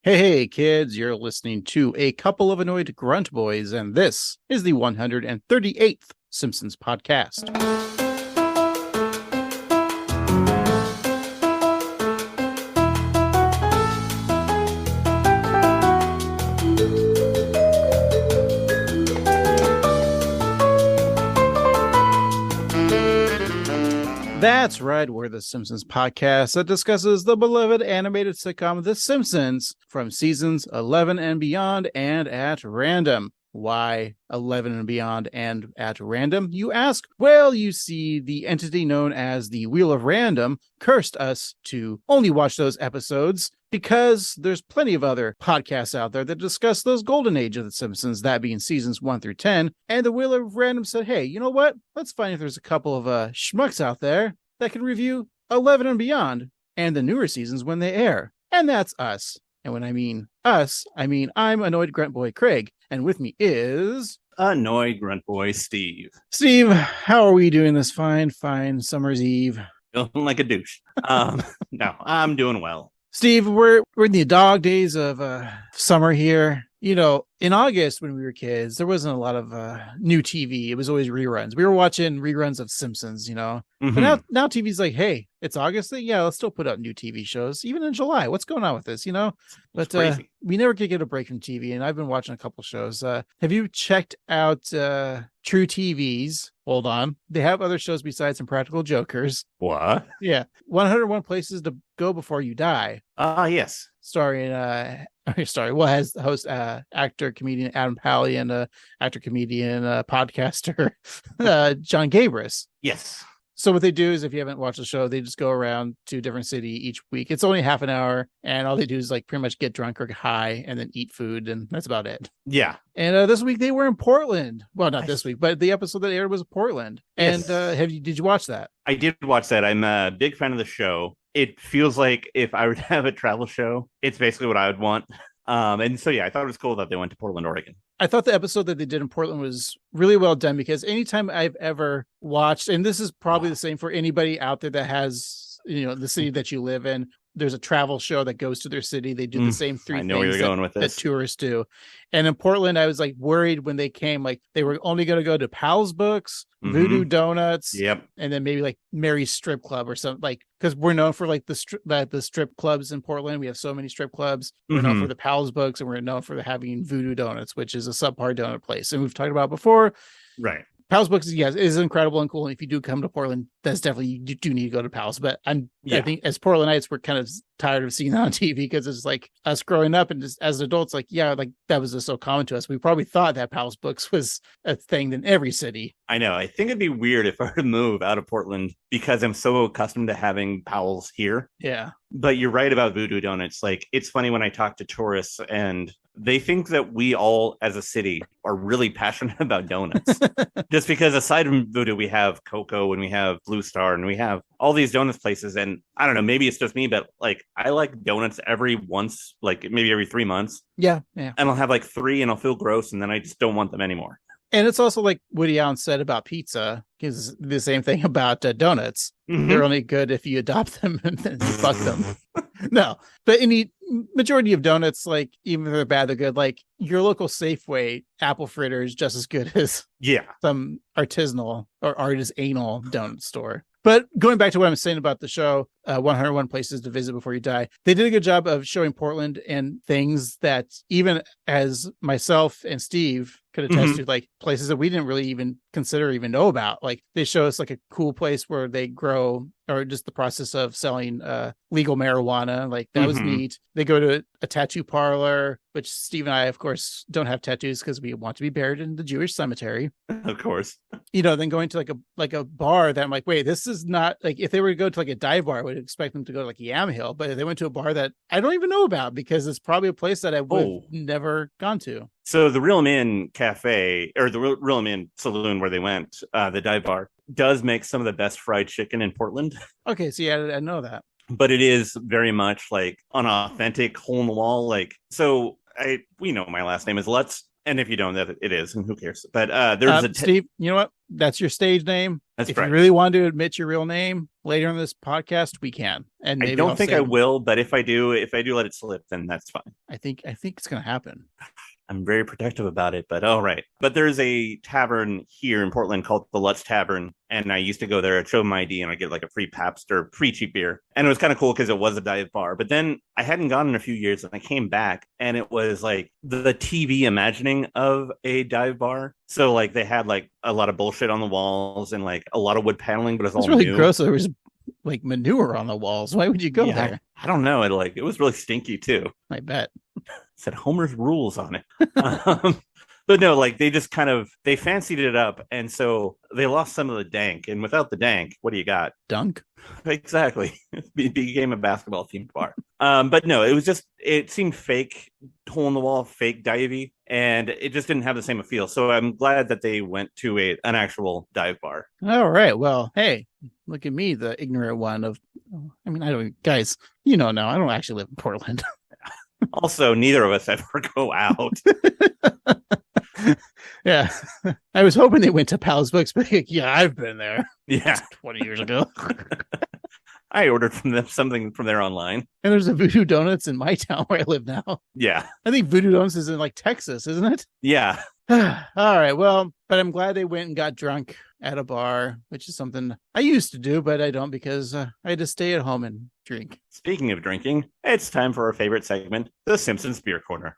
Hey, kids, you're listening to a couple of annoyed grunt boys, and this is the 138th Simpsons podcast. That's right, we're the Simpsons podcast that discusses the beloved animated sitcom The Simpsons from seasons 11 and beyond and at random. Why 11 and beyond and at random, you ask? Well, you see, the entity known as the Wheel of Random cursed us to only watch those episodes because there's plenty of other podcasts out there that discuss those golden age of The Simpsons, that being seasons 1 through 10. And the Wheel of Random said, hey, you know what? Let's find if there's a couple of schmucks out there that can review 11 and beyond and the newer seasons when they air. And that's us. And when I mean us, I mean I'm annoyed grunt boy Craig, and with me is annoyed grunt boy Steve. Steve, how are we doing this fine summer's eve? Feeling like a douche. No, I'm doing well. Steve, we're in the dog days of summer here. You know, in August when we were kids, there wasn't a lot of new TV. It was always reruns. We were watching reruns of Simpsons, you know. Mm-hmm. But now TV's like, hey, it's August. Yeah, let's still put out new TV shows, even in July. What's going on with this, you know? But we never could get a break from TV, and I've been watching a couple shows. Have you checked out True TV's? Hold on. They have other shows besides Impractical Jokers. What? Yeah. 101 Places to Go Before You Die. Yes. Starring has the host, actor, comedian Adam Pally, and actor, comedian, podcaster John Gabris. Yes. So what they do is, if you haven't watched the show, they just go around to a different city each week. It's only half an hour, and all they do is like pretty much get drunk or high and then eat food, and that's about it. Yeah. And this week they were in Portland. Well, not this week, but the episode that aired was Portland. Yes. And did you watch that? I did watch that. I'm a big fan of the show. It feels like if I were to have a travel show, it's basically what I would want. And so, yeah, I thought it was cool that they went to Portland, Oregon. I thought the episode that they did in Portland was really well done, because anytime I've ever watched, and this is probably the same for anybody out there that has, you know, the city that you live in, there's a travel show that goes to their city. They do the same three things that tourists do. And in Portland, I was like worried when they came, like they were only going to go to Pal's Books, Voodoo Donuts, and then maybe like Mary's Strip Club or something, like, because we're known for like the strip clubs in Portland. We have so many strip clubs. We're known for the Pal's Books, and we're known for having Voodoo Donuts, which is a subpar donut place. And we've talked about before. Right. Pal's Books, yes, is incredible and cool. And if you do come to Portland, that's definitely, you do need to go to Pal's. But I think as Portlandites, we're kind of tired of seeing that on TV, because it's like us growing up and just as adults, like, yeah, like that was just so common to us. We probably thought that Pal's Books was a thing in every city. I know. I think it'd be weird if I were to move out of Portland, because I'm so accustomed to having Powell's here. Yeah. But you're right about Voodoo Donuts. Like, it's funny when I talk to tourists and they think that we all as a city are really passionate about donuts. Just because aside from Voodoo, we have Coco and we have Blue Star and we have all these donuts places. And I don't know, maybe it's just me, but like I like donuts maybe every 3 months. Yeah. And I'll have like 3 and I'll feel gross, and then I just don't want them anymore. And it's also like Woody Allen said about pizza, is the same thing about donuts. They're only good if you adopt them and then you fuck them. No, but any majority of donuts, like even if they're bad, they're good. Like your local Safeway apple fritter is just as good as some artisanal or artisanal donut store. But going back to what I'm saying about the show, 101 Places to Visit Before You Die, they did a good job of showing Portland and things that even as myself and Steve could attest to, like places that we didn't really even consider, even know about. Like they show us like a cool place where they grow, or just the process of selling legal marijuana. Like that was neat. They go to a tattoo parlor, which Steve and I, of course, don't have tattoos because we want to be buried in the Jewish cemetery. Of course. You know, then going to like a bar that I'm like, wait, this is not like, if they were to go to like a dive bar, I would expect them to go to like Yam Hill, but they went to a bar that I don't even know about, because it's probably a place that I would have never gone to. So the Real Men Cafe, or the Real Men Saloon where they went, the dive bar, does make some of the best fried chicken in Portland. Okay, so yeah, I know that. But it is very much like an authentic hole in the wall. Like, so we know my last name is Lutz. And if you don't, that it is, and who cares? But there's Steve, you know what? that's your stage name. That's if right. you really want to admit your real name later in this podcast, we can. And maybe I don't think I will, but if I do let it slip, then that's fine. I think it's gonna happen. I'm very protective about it, but all right. But there's a tavern here in Portland called the Lutz Tavern, and I used to go there, I'd show my ID, and I'd get like a free Pabst or free cheap beer. And it was kind of cool because it was a dive bar. But then I hadn't gone in a few years, and I came back, and it was like the TV imagining of a dive bar. So like they had like a lot of bullshit on the walls and like a lot of wood paneling, but it's all really new. Gross. There was like manure on the walls. Why would you go there? I don't know. It was really stinky too. I bet. It said Homer's Rules on it. But no, like they fancied it up, and so they lost some of the dank. And without the dank, what do you got? Dunk. Exactly. It became a basketball themed bar. But no, it seemed fake, hole in the wall, fake divey, and it just didn't have the same feel. So I'm glad that they went to an actual dive bar. All right. Well, hey, look at me, the ignorant one of. I mean, I don't, guys. You know, now I don't actually live in Portland. Also, neither of us ever go out. Yeah, I was hoping they went to Pal's Books, but yeah, I've been there. Yeah, 20 years ago. I ordered from them something from there online. And there's a Voodoo Donuts in my town where I live now. Yeah, I think Voodoo Donuts is in like Texas, isn't it? Yeah. All right. Well, but I'm glad they went and got drunk at a bar, which is something I used to do, but I don't because I had to stay at home and drink. Speaking of drinking, it's time for our favorite segment, the Simpsons Beer Corner.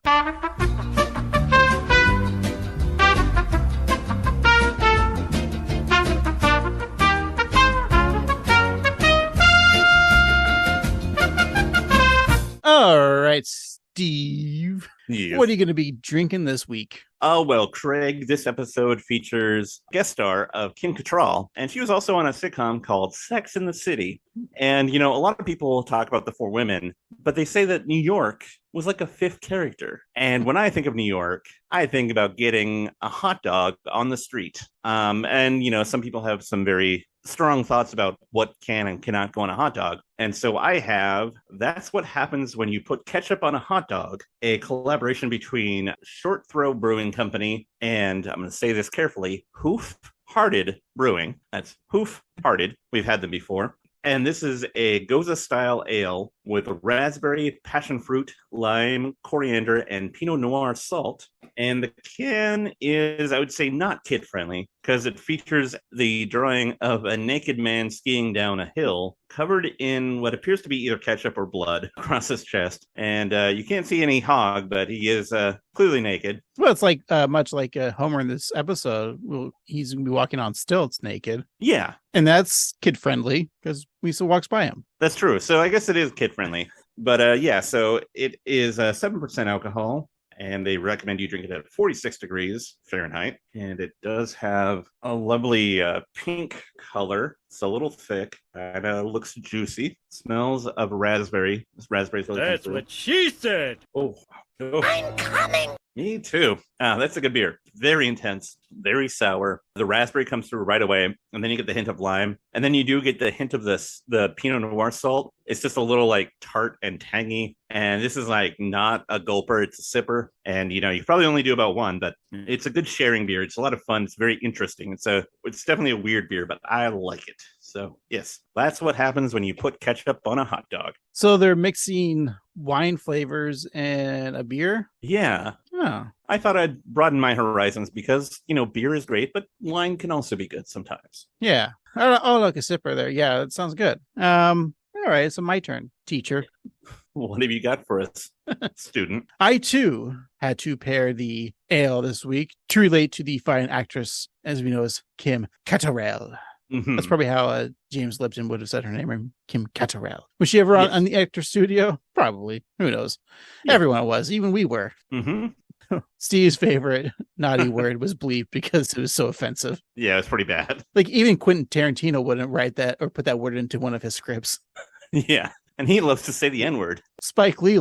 All right, Steve. Yes. What are you going to be drinking this week? Oh, well, Craig, this episode features guest star of Kim Cattrall, and she was also on a sitcom called Sex and the City. And, you know, a lot of people talk about the four women, but they say that New York was like a fifth character. And when I think of New York, I think about getting a hot dog on the street. And, you know, some people have some very strong thoughts about what can and cannot go on a hot dog. And so I have That's What Happens When You Put Ketchup on a Hot Dog, a collaboration between Short Throw Brewing Company and, I'm going to say this carefully, Hoof Hearted Brewing. That's Hoof Hearted. We've had them before. And this is a Goza style ale with raspberry, passion fruit, lime, coriander, and Pinot Noir salt. And the can is, I would say, not kid friendly because it features the drawing of a naked man skiing down a hill covered in what appears to be either ketchup or blood across his chest. And you can't see any hog, but he is clearly naked. Well, it's like much like Homer in this episode. Well, he's going to be walking on stilts naked. Yeah. And that's kid friendly because Lisa walks by him. That's true. So I guess it is kid friendly. But yeah, so it is 7% alcohol. And they recommend you drink it at 46 degrees Fahrenheit. And it does have a lovely pink color. It's a little thick and looks juicy. Smells of raspberry. This raspberry's really That's what she said. Oh. I'm coming. Me too. That's a good beer. Very intense, very sour. The raspberry comes through right away, and then you get the hint of lime, and then you do get the hint of the Pinot Noir salt. It's just a little like tart and tangy, and this is like not a gulper, it's a sipper. And you know, you probably only do about one, but it's a good sharing beer. It's a lot of fun. It's very interesting. It's definitely a weird beer, but I like it. So yes, that's what happens when you put ketchup on a hot dog. So they're mixing wine flavors and a beer? Yeah. Oh. I thought I'd broaden my horizons because, you know, beer is great, but wine can also be good sometimes. Yeah. Oh, look, a sipper there. Yeah, that sounds good. All right, so my turn, teacher. What have you got for us, student? I, too, had to pair the ale this week to relate to the fine actress, as we know as Kim Cattrall. Mm-hmm. That's probably how James Lipton would have said her name, Kim Cattrall. Was she ever on the Actor Studio? Probably. Who knows? Yeah. Everyone was. Even we were. Mm-hmm. Steve's favorite naughty word was bleep because it was so offensive. Yeah, it's pretty bad. Like even Quentin Tarantino wouldn't write that or put that word into one of his scripts. Yeah, and he loves to say the N-word. Spike Lee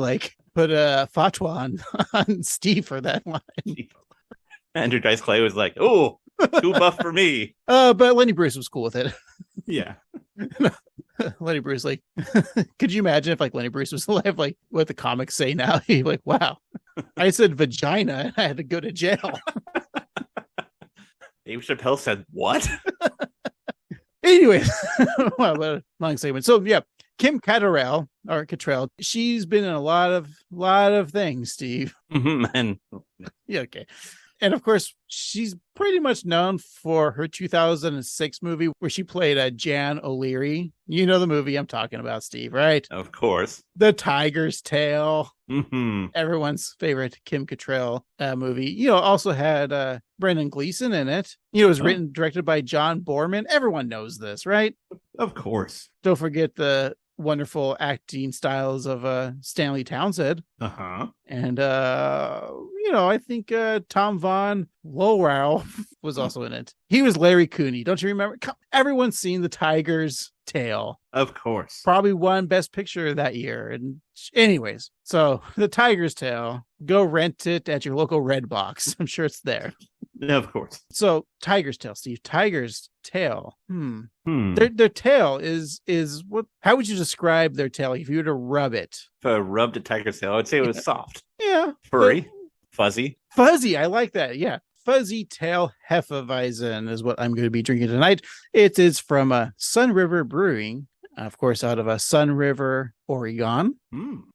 put a fatwa on Steve for that line. Andrew Dice Clay was like, "Oh, too buff for me." But Lenny Bruce was cool with it. Yeah. Lenny Bruce, could you imagine if Lenny Bruce was alive, what the comics say now? He'd be like, wow, I said vagina and I had to go to jail. Dave Chappelle said what? Anyways, well, what a long segment. So yeah, Kim Cattrall or Cattrall, she's been in a lot of things, Steve. And Yeah, okay. And of course, she's pretty much known for her 2006 movie where she played Jan O'Leary. You know the movie I'm talking about, Steve, right? of course. The Tiger's Tail. Hmm. Everyone's favorite Kim Cattrall movie. Also had Brendan Gleeson in it. It was written, directed by John Boorman. Everyone knows this, right? Of course. Don't forget the wonderful acting styles of Stanley Townsend. Uh-huh. And I think Tom Von Lowell was also in it. He was Larry Cooney. Don't you remember? Everyone's seen The Tiger's Tail. Of course. Probably won Best Picture that year. And anyways, so The Tiger's Tail, go rent it at your local Redbox. I'm sure it's there. Of course. So Tiger's Tail, Steve. Tiger's Tail. Their tail is what? How would you describe their tail if you were to rub it? If I rubbed a tiger's tail, I would say it was soft, Yeah, furry, fuzzy. fuzzy. I like that. Yeah, fuzzy tail Hefeweizen is what I'm going to be drinking tonight. It is from Sun River Brewing, of course, out of Sun River, Oregon.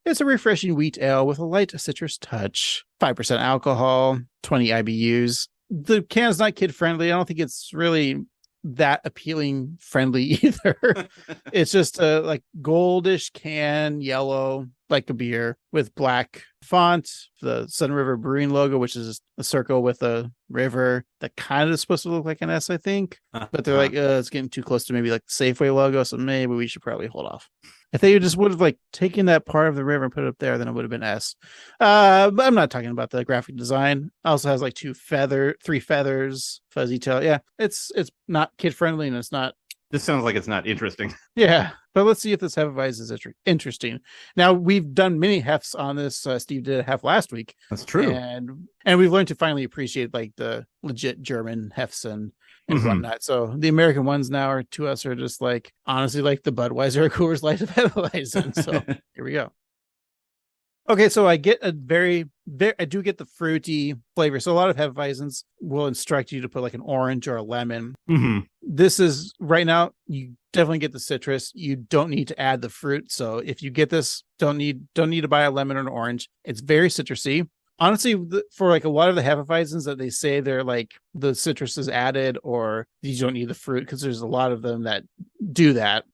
It's a refreshing wheat ale with a light citrus touch. 5% alcohol, 20 IBUs. The can's not kid friendly. I don't think it's really that appealing friendly either. It's just a like goldish can, yellow, like a beer, with black font, the Sun River Brewing logo, which is a circle with a river that kind of is supposed to look like an S, I think. But they're like, it's getting too close to maybe like the Safeway logo, so maybe we should probably hold off. If they just would have like taken that part of the river and put it up there, then it would have been S. But I'm not talking about the graphic design. It also has like three feathers, fuzzy tail. Yeah, it's not kid friendly, and it's not. This sounds like it's not interesting. Yeah, but let's see if this Hefeweizen is interesting. Now, we've done many hefts on this. Steve did a hef last week. That's true. And we've learned to finally appreciate like the legit German hefts and whatnot. So the American ones now are just like, honestly, like the Budweiser or Coors Light of Hefeweizen. So here we go. Okay, so I get I do get the fruity flavor. So a lot of Hefeweizens will instruct you to put like an orange or a lemon. This is right now, you definitely get the citrus. You don't need to add the fruit. So if you get this, don't need to buy a lemon or an orange. It's very citrusy. Honestly, for like a lot of the Hefeweizens that they say they're like the citrus is added or you don't need the fruit, because there's a lot of them that do that.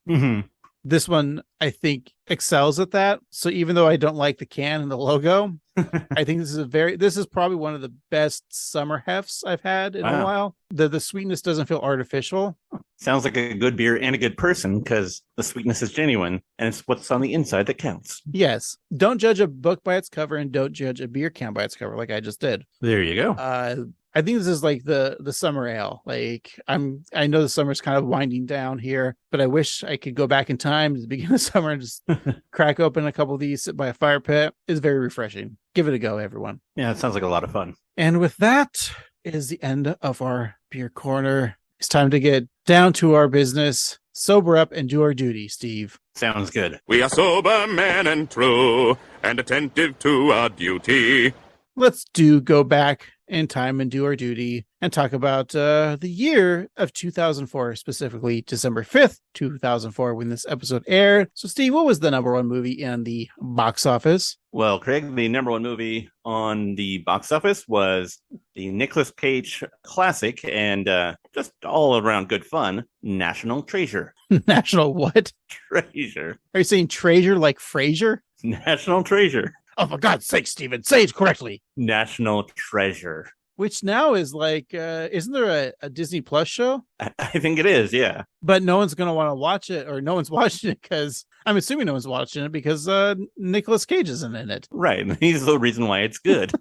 This one, I think, excels at that. So even though I don't like the can and the logo, I think this is probably one of the best summer hefts I've had in a while. The sweetness doesn't feel artificial. Sounds like a good beer and a good person, because the sweetness is genuine and it's what's on the inside that counts. Yes. Don't judge a book by its cover and don't judge a beer can by its cover, like I just did. There you go. I think this is like the summer ale. Like I know the summer's kind of winding down here, but I wish I could go back in time to the beginning of summer and just crack open a couple of these, sit by a fire pit. It's very refreshing. Give it a go, everyone. Yeah, it sounds like a lot of fun. And with that is the end of our beer corner. It's time to get down to our business, sober up, and do our duty, Steve. Sounds good. We are sober men and true, and attentive to our duty. Let's go back in time and do our duty and talk about the year of 2004, specifically December 5th, 2004, when this episode aired. So, Steve, what was the number one movie in the box office? Well, Craig, the number one movie on the box office was the Nicolas Cage classic and just all around good fun, National Treasure. National what? Treasure. Are you saying treasure like Frasier? National Treasure. Oh, for God's sake, Steven, say it correctly. National Treasure. Which now is like, isn't there a Disney Plus show? I think it is, yeah. But no one's going to want to watch it, or no one's watching it because, I'm assuming no one's watching it because Nicolas Cage isn't in it. Right. He's the reason why it's good.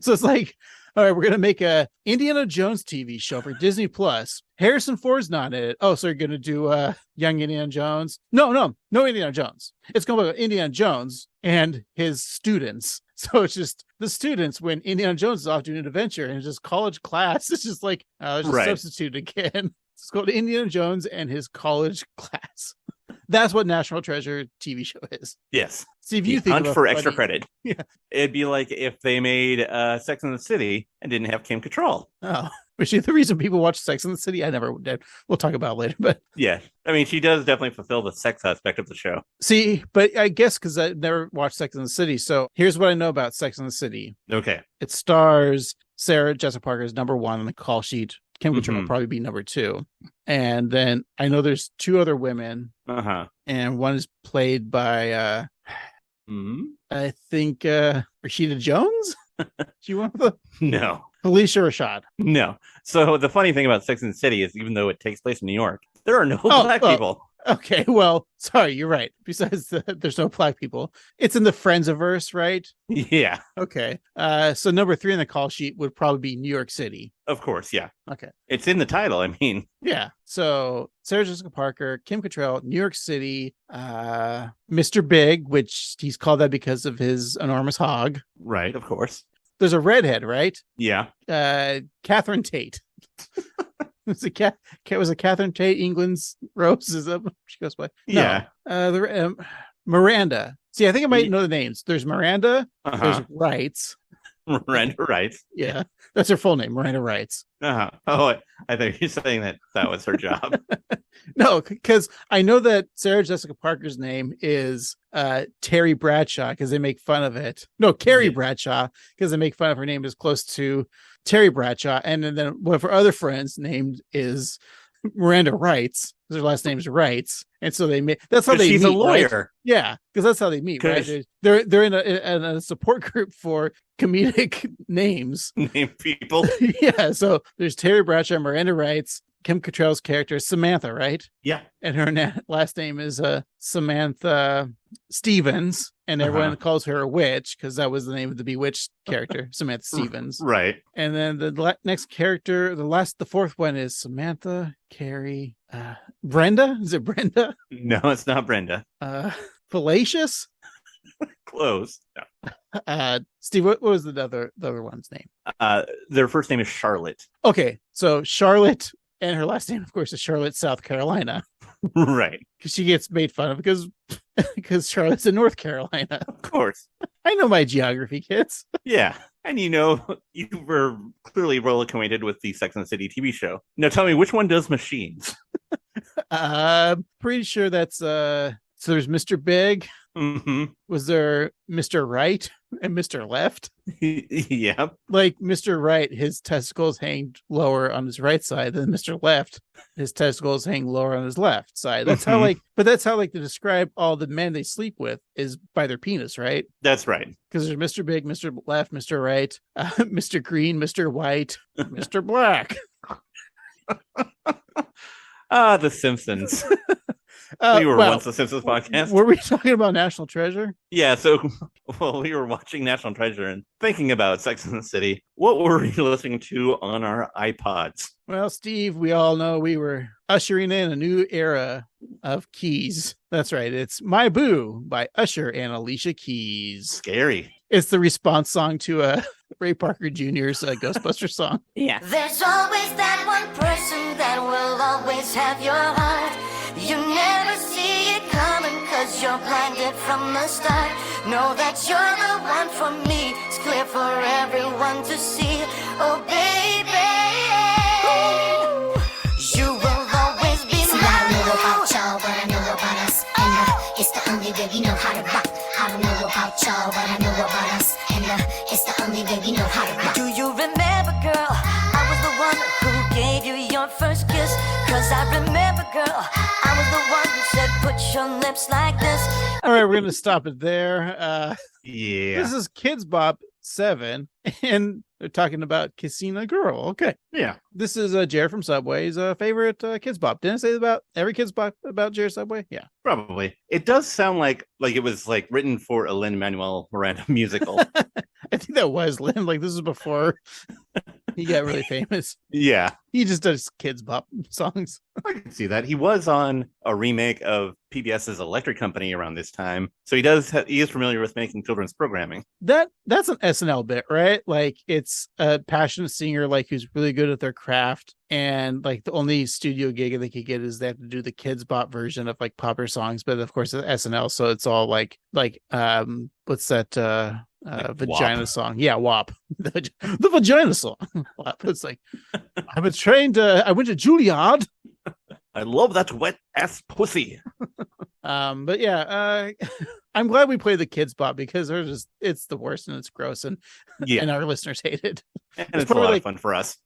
So it's like, all right, we're going to make a Indiana Jones TV show for Disney Plus. Harrison Ford's not in it. Oh, so you're going to do young Indiana Jones? No Indiana Jones. It's going to be Indiana Jones and his students. So it's just the students when Indiana Jones is off doing an adventure, and it's just college class. It's just like, just substitute again. Let's go to Indiana Jones and his college class. That's what National Treasure TV show is. Yes. See, if The you think hunt of a for extra funny- credit. Yeah. It'd be like if they made Sex and the City and didn't have Kim Cattrall. Oh, which is the reason people watch Sex and the City. I never did. We'll talk about it later, but Yeah. I mean, she does definitely fulfill the sex aspect of the show. see, but I guess because I never watched Sex and the City. So here's what I know about Sex and the City. Okay. It stars Sarah Jessica Parker is number 1 on the call sheet. Kim Cattrall will probably be number 2. And then I know there's 2 other women. Uh-huh. And one is played by I think Rashida Jones. She one of the No. Felicia Rashad. No. So the funny thing about Sex and the City is even though it takes place in New York, there are no black people. Okay, well, sorry, you're right. Besides there's no black people. It's in the Friends-averse, right? Yeah. Okay. So number 3 on the call sheet would probably be New York City. Of course, yeah. Okay. It's in the title. I mean, Yeah. So Sarah Jessica Parker, Kim Cattrall, New York City, Mr. Big, which he's called that because of his enormous hog. right, of course. There's a redhead, right? Yeah. Catherine Tate. Was it Catherine Tate, England's Rose? Is that what she goes by? No. Yeah. Miranda. See, I think I might know the names. There's Miranda. Uh-huh. There's Wrights. Miranda Wrights. Yeah, that's her full name, Miranda Wrights. Uh-huh. Oh, I think you're saying that was her job. No, because I know that Sarah Jessica Parker's name is Terry Bradshaw because they make fun of it. No, Carrie Bradshaw because they make fun of her name is close to Terry Bradshaw, and then one of her other friends named is Miranda Wrights. Her last name is Wrights, and so they meet. That's how they she's meet. a lawyer. Right? Yeah, because that's how they meet. Right? They're in a support group for comedic names. Name people. Yeah, so there's Terry Bradshaw, Miranda Wrights, Kim Cattrall's character is Samantha, right? Yeah. And her last name is Samantha Stevens, and everyone calls her a witch because that was the name of the Bewitched character, Samantha Stevens. Right. And then the next character, the fourth one is Samantha, Carrie, Brenda. Is it Brenda? No, it's not Brenda. Fallacious. Close. No. Steve, what was the other one's name? Their first name is Charlotte. Okay, so Charlotte, and her last name, of course, is Charlotte, South Carolina. Right. Because she gets made fun of because Charlotte's in North Carolina. Of course. I know my geography, kids. Yeah. And you were clearly well acquainted with the Sex and the City TV show. Now tell me, which one does machines? Pretty sure that's so there's Mr. Big. Mm-hmm. Was there Mr. Right and Mr. Left? Yeah. Like Mr. Right, his testicles hang lower on his right side than Mr. Left. His testicles hang lower on his left side. That's how that's how to describe all the men they sleep with is by their penis, right? That's right. Because there's Mr. Big, Mr. Left, Mr. Right, Mr. Green, Mr. White, Mr. Black. The Simpsons. We were once the Simpsons podcast. Were we talking about National Treasure? Yeah, so we were watching National Treasure and thinking about Sex and the City. What were we listening to on our iPods? Well, Steve, we all know we were ushering in a new era of Keys. That's right. It's My Boo by Usher and Alicia Keys. Scary. It's the response song to Ray Parker Jr.'s Ghostbusters song. Yeah. There's always that one person that will always have your heart. You never see it coming cause you're blinded from the start. Know that you're the one for me. It's clear for everyone to see. Oh baby, you will always be mine. I don't know about y'all, but I know about us. And it's the only way we know how to rock. I don't know about y'all, but I know about us. And it's the only way we know how to rock. Do you remember, girl? I was the one who gave you your first kiss. Cause I remember, girl, I was the one who said put your lips like this. All right, we're going to stop it there. Yeah. This is Kids Bop 7, and they're talking about Kissing a Girl. Okay. Yeah. This is Jared from Subway's favorite Kids Bop. Didn't I say about every Kids Bop about Jared Subway? Yeah. Probably. It does sound like it was like written for a Lin-Manuel Miranda musical. I think that was Lynn. Like this is before He got really famous. Yeah, He just does kids bop songs. I can see that. He was on a remake of PBS's Electric Company around this time, so he is familiar with making children's programming. That's an SNL bit, right? Like it's a passionate singer like who's really good at their craft, and like the only studio gig they could get is they have to do the kids bop version of like popular songs, but of course it's SNL, so it's all like what's that vagina WAP. song? Yeah, WAP. The vagina song. WAP. It's like I went to Juilliard. I love that wet ass pussy. But yeah, I'm glad we play the kids bop because it's the worst and it's gross and Yeah, our listeners hate it. and it's a probably lot like- of fun for us.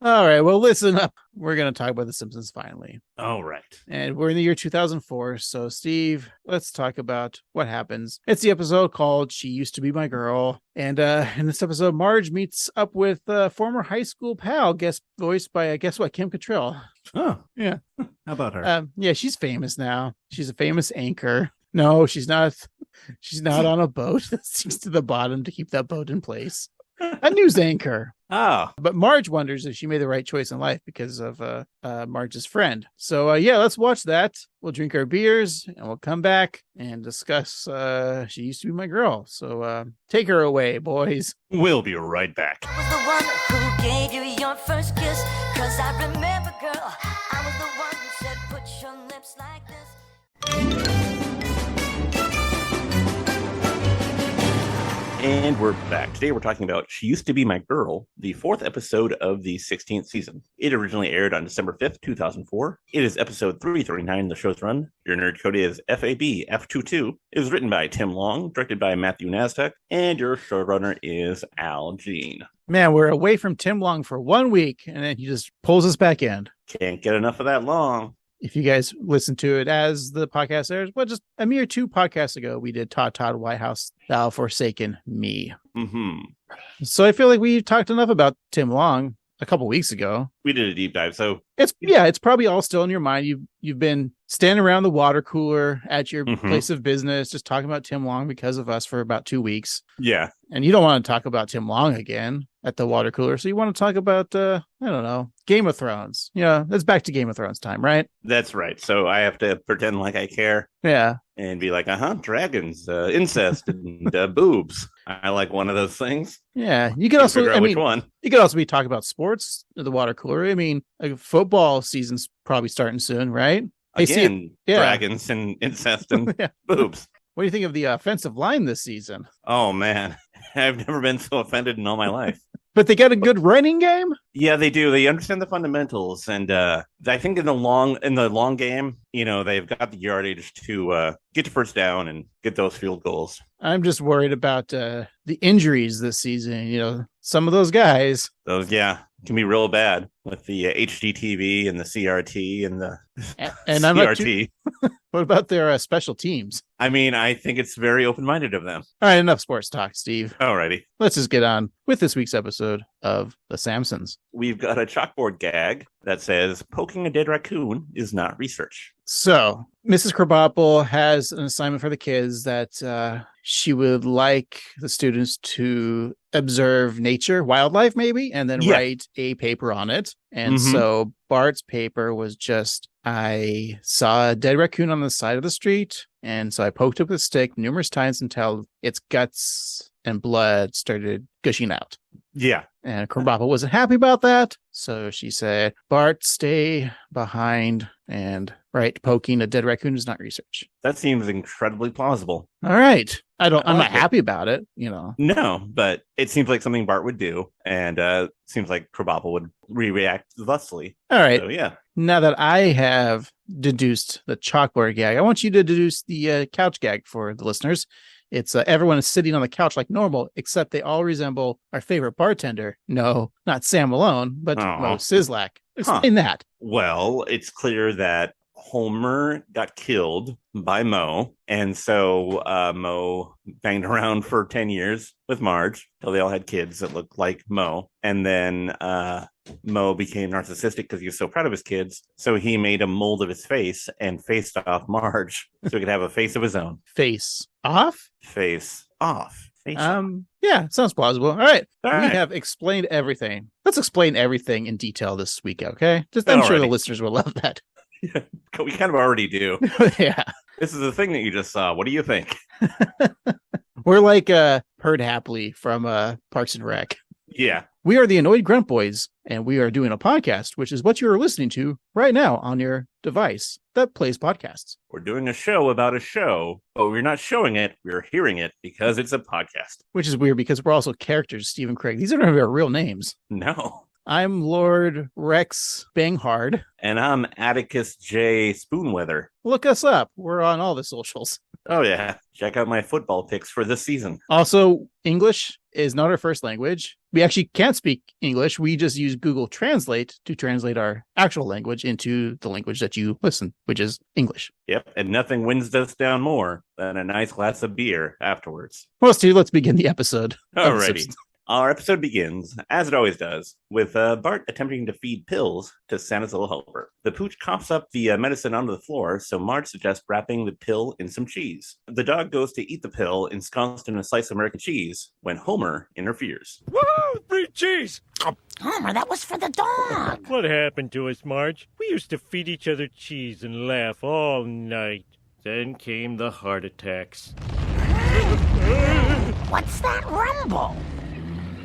All right, well, listen up. We're going to talk about The Simpsons finally. All right. And we're in the year 2004. So, Steve, let's talk about what happens. It's the episode called She Used to Be My Girl. And in this episode, Marge meets up with former high school pal, voiced by, guess what, Kim Cattrall. Oh, Yeah. How about her? Yeah, she's famous now. She's a famous anchor. No, she's not. She's not on a boat that sinks to the bottom to keep that boat in place. A news anchor. Oh, But Marge wonders if she made the right choice in life because of Marge's friend. So, yeah, let's watch that. We'll drink our beers and we'll come back and discuss She Used to Be My Girl. So take her away, boys. we'll be right back. I was the one who gave you your first kiss. 'Cause I remember, girl, I was the one who said, put your lips like this. And we're back. Today we're talking about She Used to Be My Girl, the 4th episode of the 16th season. It originally aired on December 5th, 2004. It is episode 339 in the show's run. Your nerd code is FAB F22. It was written by Tim Long, directed by Matthew Nastuk, and your showrunner is Al Jean. Man, we're away from Tim Long for 1 week and then he just pulls us back in. Can't get enough of that Long. If you guys listen to it as the podcast airs, well, just a mere 2 podcasts ago, we did Todd White House, Thou Forsaken Me. Mm-hmm. So I feel like we talked enough about Tim Long a couple weeks ago. We did a deep dive, so It's probably all still in your mind. You've been standing around the water cooler at your Mhm. place of business, just talking about Tim Long because of us for about 2 weeks. yeah. And you don't want to talk about Tim Long again at the water cooler. So you want to talk about, I don't know, Game of Thrones. Yeah, it's back to Game of Thrones time, right? That's right. So I have to pretend like I care Yeah. and be like, dragons, incest, and boobs. I like one of those things. Yeah. You could Can't also, figure I out which mean, one. you could also be talking about sports at the water cooler. I mean, like football season's probably starting soon, right? Hey, see- Again, yeah. dragons and incest and Yeah. boobs. What do you think of the offensive line this season? Oh man, I've never been so offended in all my life. But they got a good running game. Yeah, they do. They understand the fundamentals, and I think in the long game, they've got the yardage to get to first down and get those field goals. I'm just worried about the injuries this season. Some of those guys. Those, can be real bad with the HDTV and the CRT and the And I'm not too, CRT. what about their special teams? I mean, I think it's very open-minded of them. All right, enough sports talk, Steve. Alrighty. Let's just get on with this week's episode of The Simpsons. We've got a chalkboard gag that says poking a dead raccoon is not research. So, Mrs. Krabappel has an assignment for the kids that she would like the students to observe nature, wildlife maybe, and then Yeah. write a paper on it. And Mhm. so Bart's paper was just, I saw a dead raccoon on the side of the street, and so I poked it with a stick numerous times until its guts and blood started gushing out. Yeah. And Krabappel wasn't happy about that. So she said, Bart, stay behind. And poking a dead raccoon is not research. That seems incredibly plausible. All right. I'm like not it. happy about it, No, but it seems like something Bart would do, and seems like Krabappel would react thusly. All right. So yeah. Now that I have deduced the chalkboard gag, I want you to deduce the couch gag for the listeners. It's everyone is sitting on the couch like normal, except they all resemble our favorite bartender. No, not Sam Malone, but Aw. Mo Sizlak. Explain that. Well, it's clear that Homer got killed by Mo, and so Mo banged around for 10 years with Marge till they all had kids that looked like Mo, and then Mo became narcissistic because he was so proud of his kids, so he made a mold of his face and faced off Marge so he could have a face of his own. Face off? Face off. Yeah, sounds plausible. All right. All We right. have explained everything. Let's explain everything in detail this week, okay? I'm sure the Alrighty. listeners will love that. We kind of already do. Yeah. This is the thing that you just saw. What do you think? We're like Heard Happily from Parks and Rec. Yeah. We are the Annoyed Grunt Boys, and we are doing a podcast, which is what you are listening to right now on your device that plays podcasts. We're doing a show about a show, but we're not showing it. We're hearing it because it's a podcast. Which is weird because we're also characters, Steve and Craig. These are not our real names. No. I'm Lord Rex Banghard. And I'm Atticus J. Spoonweather. Look us up. We're on all the socials. Oh, yeah. Check out my football picks for this season. Also, English is not our first language. We actually can't speak English. We just use Google Translate to translate our actual language into the language that you listen, which is English. Yep. And nothing wins us down more than a nice glass of beer afterwards. Well, Steve, let's begin the episode. of The Alrighty. Simpsons. Our episode begins, as it always does, with Bart attempting to feed pills to Santa's little helper. The pooch coughs up the medicine onto the floor, so Marge suggests wrapping the pill in some cheese. The dog goes to eat the pill, ensconced in a slice of American cheese, when Homer interferes. Woohoo! Free cheese! Homer, that was for the dog. What happened to us, Marge? We used to feed each other cheese and laugh all night. Then came the heart attacks. What's that rumble?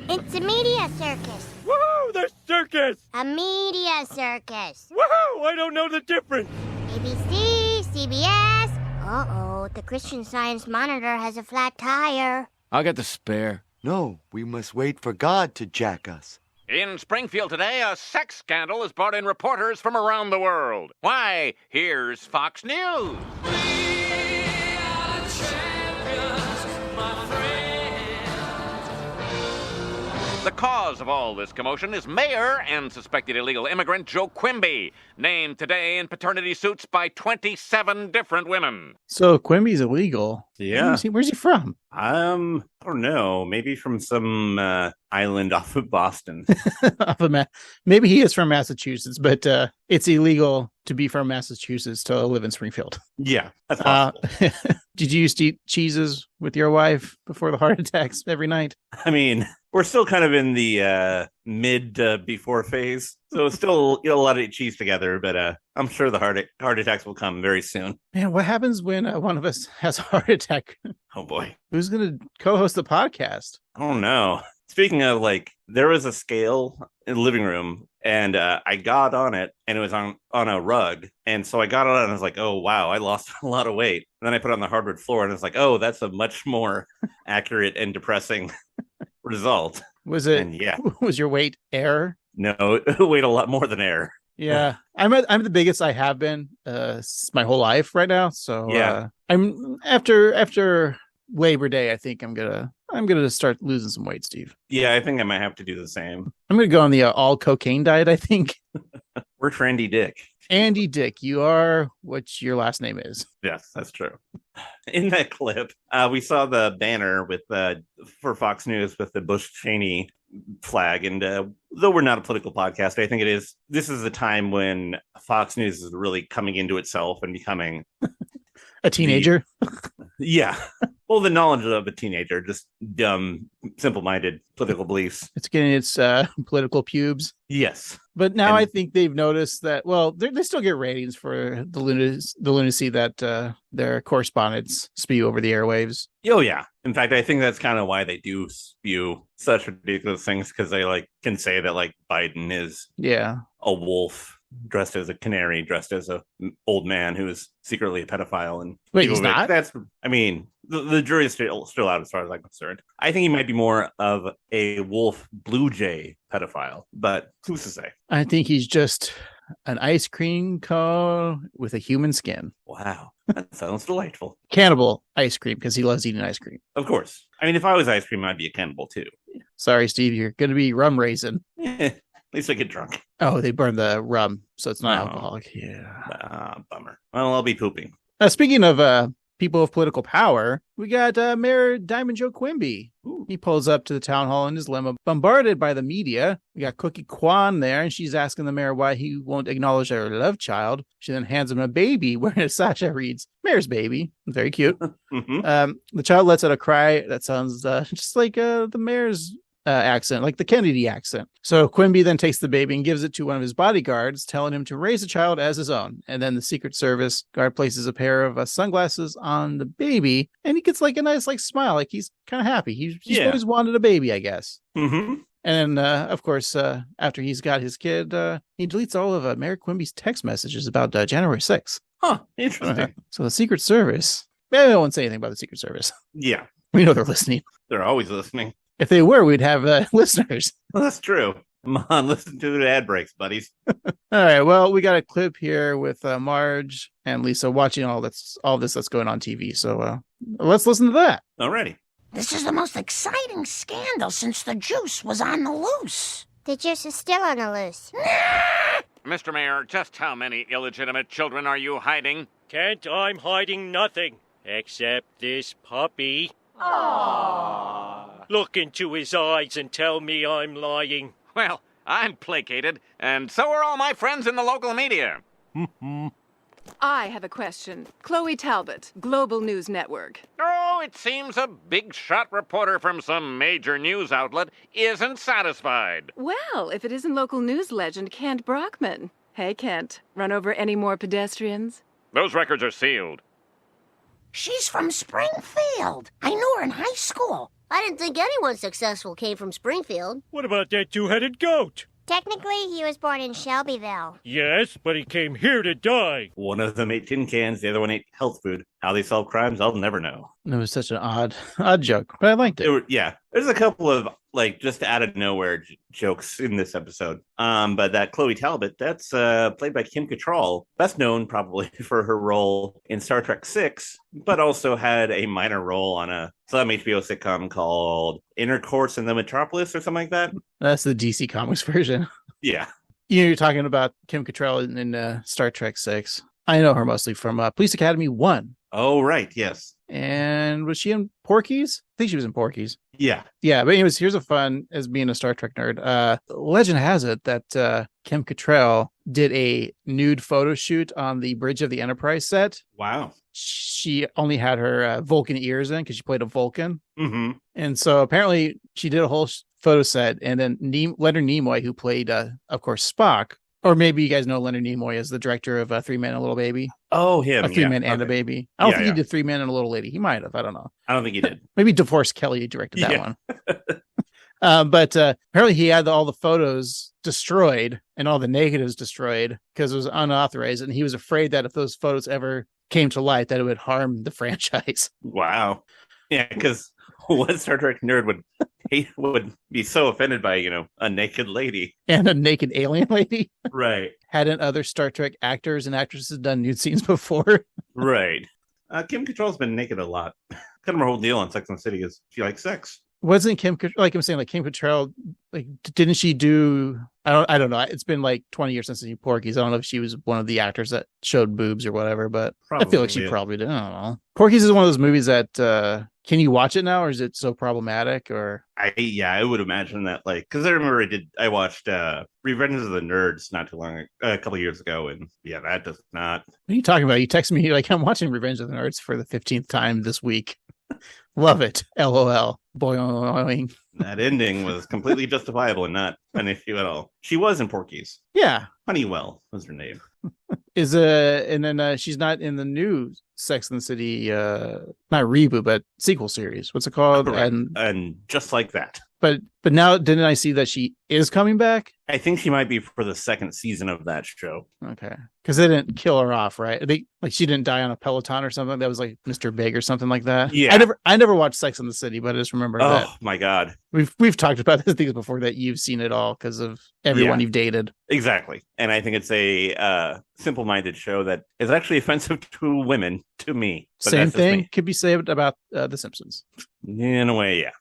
It's a media circus. Woohoo! The circus! A media circus. Woohoo! I don't know the difference. ABC, CBS. Uh-oh, the Christian Science Monitor has a flat tire. I'll get the spare. No, we must wait for God to jack us. In Springfield today, a sex scandal has brought in reporters from around the world. Why, here's Fox News. The cause of all this commotion is mayor and suspected illegal immigrant Joe Quimby, named today in paternity suits by 27 different women. So Quimby's illegal. Yeah. Where's he from? I don't know. Maybe from some island off of Boston. Maybe he is from Massachusetts, but it's illegal to be from Massachusetts to live in Springfield. Yeah, that's possible. Did you used to eat cheeses with your wife before the heart attacks every night? I mean, we're still kind of in the mid before phase, so it's still a lot of cheese together. But I'm sure the heart attacks will come very soon. Man, what happens when one of us has a heart attack? Oh boy, Who's going to co-host the podcast? I don't know. Speaking of, there was a scale in the living room, and I got on it, and it was on a rug. And so I got on it, and I was like, oh, wow, I lost a lot of weight. And then I put it on the hardwood floor, and it's like, oh, that's a much more accurate and depressing result. Was it? And yeah. Was your weight air? No, it weighed a lot more than air. Yeah, I'm the biggest I have been my whole life right now. So yeah, I'm after Labor Day. I think I'm gonna start losing some weight, Steve. Yeah, I think I might have to do the same. I'm gonna go on the all cocaine diet. I think. We're Trendy Dick. Andy Dick, you are what your last name is. Yes, that's true. In that clip, we saw the banner with for Fox News with the Bush Cheney flag, and though we're not a political podcast, I think this is the time when Fox News is really coming into itself and becoming a teenager. Yeah. Well, the knowledge of a teenager, just dumb, simple-minded political beliefs. It's getting its political pubes. Yes. But now I think they've noticed that, well, they still get ratings for the lunacy that their correspondents spew over the airwaves. Oh, yeah. In fact, I think that's kind of why they do spew such ridiculous things, because they can say that Biden is a wolf dressed as a canary, dressed as a old man who is secretly a pedophile. And wait, he's not? The jury is still out as far as I'm concerned. I think he might be more of a wolf blue jay pedophile, but who's to say? I think he's just an ice cream cone with a human skin. Wow, that sounds delightful. Cannibal ice cream, because he loves eating ice cream. Of course. I mean, if I was ice cream, I'd be a cannibal too. Sorry, Steve, you're going to be rum raisin. At least I get drunk. Oh, they burn the rum, so it's not alcoholic. Yeah. Bummer. Well, I'll be pooping. Speaking of people of political power, we got Mayor Diamond Joe Quimby. He pulls up to the town hall in his limo, bombarded by the media. We got Cookie Kwan there, and she's asking the mayor why he won't acknowledge her love child. She then hands him a baby wearing a sasha reads, Mayor's baby. Very cute. The child lets out a cry that sounds just like the mayor's accent, like the Kennedy accent. So Quimby then takes the baby and gives it to one of his bodyguards, telling him to raise the child as his own. And then the Secret Service guard places a pair of sunglasses on the baby, and he gets like a nice like smile, like he's kind of happy. He's always wanted a baby, I guess. And of course, after he's got his kid, he deletes all of Mayor Quimby's text messages about January 6th. Huh, interesting. So the Secret Service, maybe I won't say anything about the Secret Service. Yeah. We know they're listening. They're always listening. If they were, we'd have listeners. Well, that's true. Come on, listen to the ad breaks, buddies. All right. Well, we got a clip here with Marge and Lisa watching all this that's going on TV. So let's listen to that. Alrighty. This is the most exciting scandal since the juice was on the loose. The juice is still on the loose. Mr. Mayor, just how many illegitimate children are you hiding? Kent, I'm hiding nothing. Except this puppy. Look into his eyes and tell me I'm lying. Well, I'm placated, and so are all my friends in the local media. I have a question. Chloe Talbot, Global News Network. Oh, it seems a big-shot reporter from some major news outlet isn't satisfied. Well, if it isn't local news legend Kent Brockman. Hey, Kent, run over any more pedestrians? Those records are sealed. She's from Springfield. I knew her in high school. I didn't think anyone successful came from Springfield. What about that two-headed goat? Technically, he was born in Shelbyville. Yes, but he came here to die. One of them ate tin cans, the other one ate health food. How they solve crimes, I'll never know. It was such an odd joke, but I liked it. There's a couple of like just out of nowhere jokes in this episode. But that Chloe Talbot, that's played by Kim Cattrall, best known probably for her role in Star Trek VI, but also had a minor role on some HBO sitcom called Intercourse in the Metropolis or something like that. That's the DC Comics version. Yeah. You're talking about Kim Cattrall in Star Trek 6. I know her mostly from Police Academy 1. Oh, right. Yes. And was she in Porky's? I think she was in Porky's. Yeah. Yeah. But anyways, here's a fun, as being a Star Trek nerd. Legend has it that Kim Cattrall did a nude photo shoot on the bridge of the Enterprise set. Wow. She only had her Vulcan ears in because she played a Vulcan. Mm-hmm. And so apparently she did a whole photo set. And then Leonard Nimoy, who played, of course, Spock, or maybe you guys know Leonard Nimoy as the director of Three Men and a Little Baby. Oh, him. A Three Men and a Baby. I don't think he did Three Men and a Little Lady. He might have. I don't know. I don't think he did. Maybe DeForest Kelly directed that one. But apparently he had all the photos destroyed and all the negatives destroyed because it was unauthorized. And he was afraid that if those photos ever came to light, that it would harm the franchise. Wow. Yeah, because what Star Trek nerd would be so offended by, a naked lady and a naked alien lady? Right. Hadn't other Star Trek actors and actresses done nude scenes before? Right. Kim Cattrall's been naked a lot. Kind of her whole deal on Sex and the City is she likes sex. Wasn't Kim, like I'm saying, like Kim Cattrall, like didn't she do? I don't know. It's been like 20 years since I seen Porky's. I don't know if she was one of the actors that showed boobs or whatever, but I feel like she probably did. I don't know. Porky's is one of those movies that can you watch it now, or is it so problematic? Or I would imagine that, like, because I remember I watched Revenge of the Nerds not too long, a couple years ago, and yeah, that does not. What are you talking about? You text me like I'm watching Revenge of the Nerds for the 15th time this week. Love it. LOL. Boing. That ending was completely justifiable and not an issue at all. She was in Porky's. Yeah. Honeywell was her name. And then she's not in the new Sex and the City, not reboot, but sequel series. What's it called? Correct. And Just Like That. But now, didn't I see that she is coming back? I think she might be for the second season of that show. Okay, because they didn't kill her off, right? She didn't die on a Peloton or something. That was like Mr. Big or something like that. Yeah, I never watched Sex and the City, but I just remember that. Oh my god, we've talked about these things before that you've seen it all because of everyone you've dated. Exactly, and I think it's a simple-minded show that is actually offensive to women, to me. But same thing could be said about The Simpsons. In a way, yeah.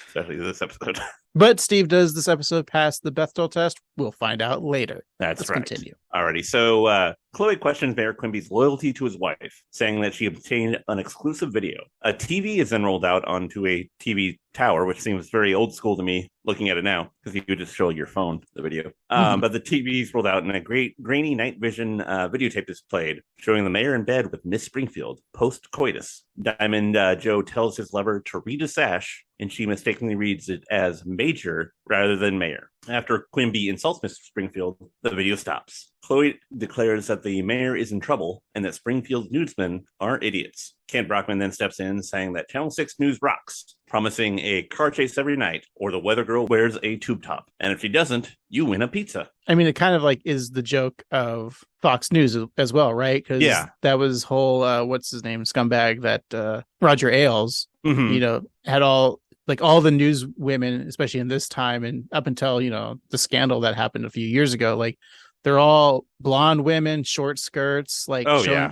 Especially this episode. But Steve, does this episode pass the Bechdel test? We'll find out later. Let's right. Continue. Alrighty. So Chloe questions Mayor Quimby's loyalty to his wife, saying that she obtained an exclusive video. A TV is then rolled out onto a TV tower, which seems very old school to me looking at it now, because you could just show your phone the video. But the TV is rolled out and a great grainy night vision videotape is played, showing the mayor in bed with Miss Springfield post-coitus. Diamond Joe tells his lover to read a sash, and she mistakenly reads it as Major rather than Mayor. After Quimby insults Mr. Springfield, the video stops. Chloe declares that the mayor is in trouble and that Springfield's newsmen are idiots. Kent Brockman then steps in, saying that Channel 6 News rocks, promising a car chase every night, or the weather girl wears a tube top. And if she doesn't, you win a pizza. I mean, it kind of like is the joke of Fox News as well, right? Because that was whole, what's his name, scumbag that Roger Ailes, had all the news women, especially in this time and up until, the scandal that happened a few years ago, like they're all blonde women, short skirts,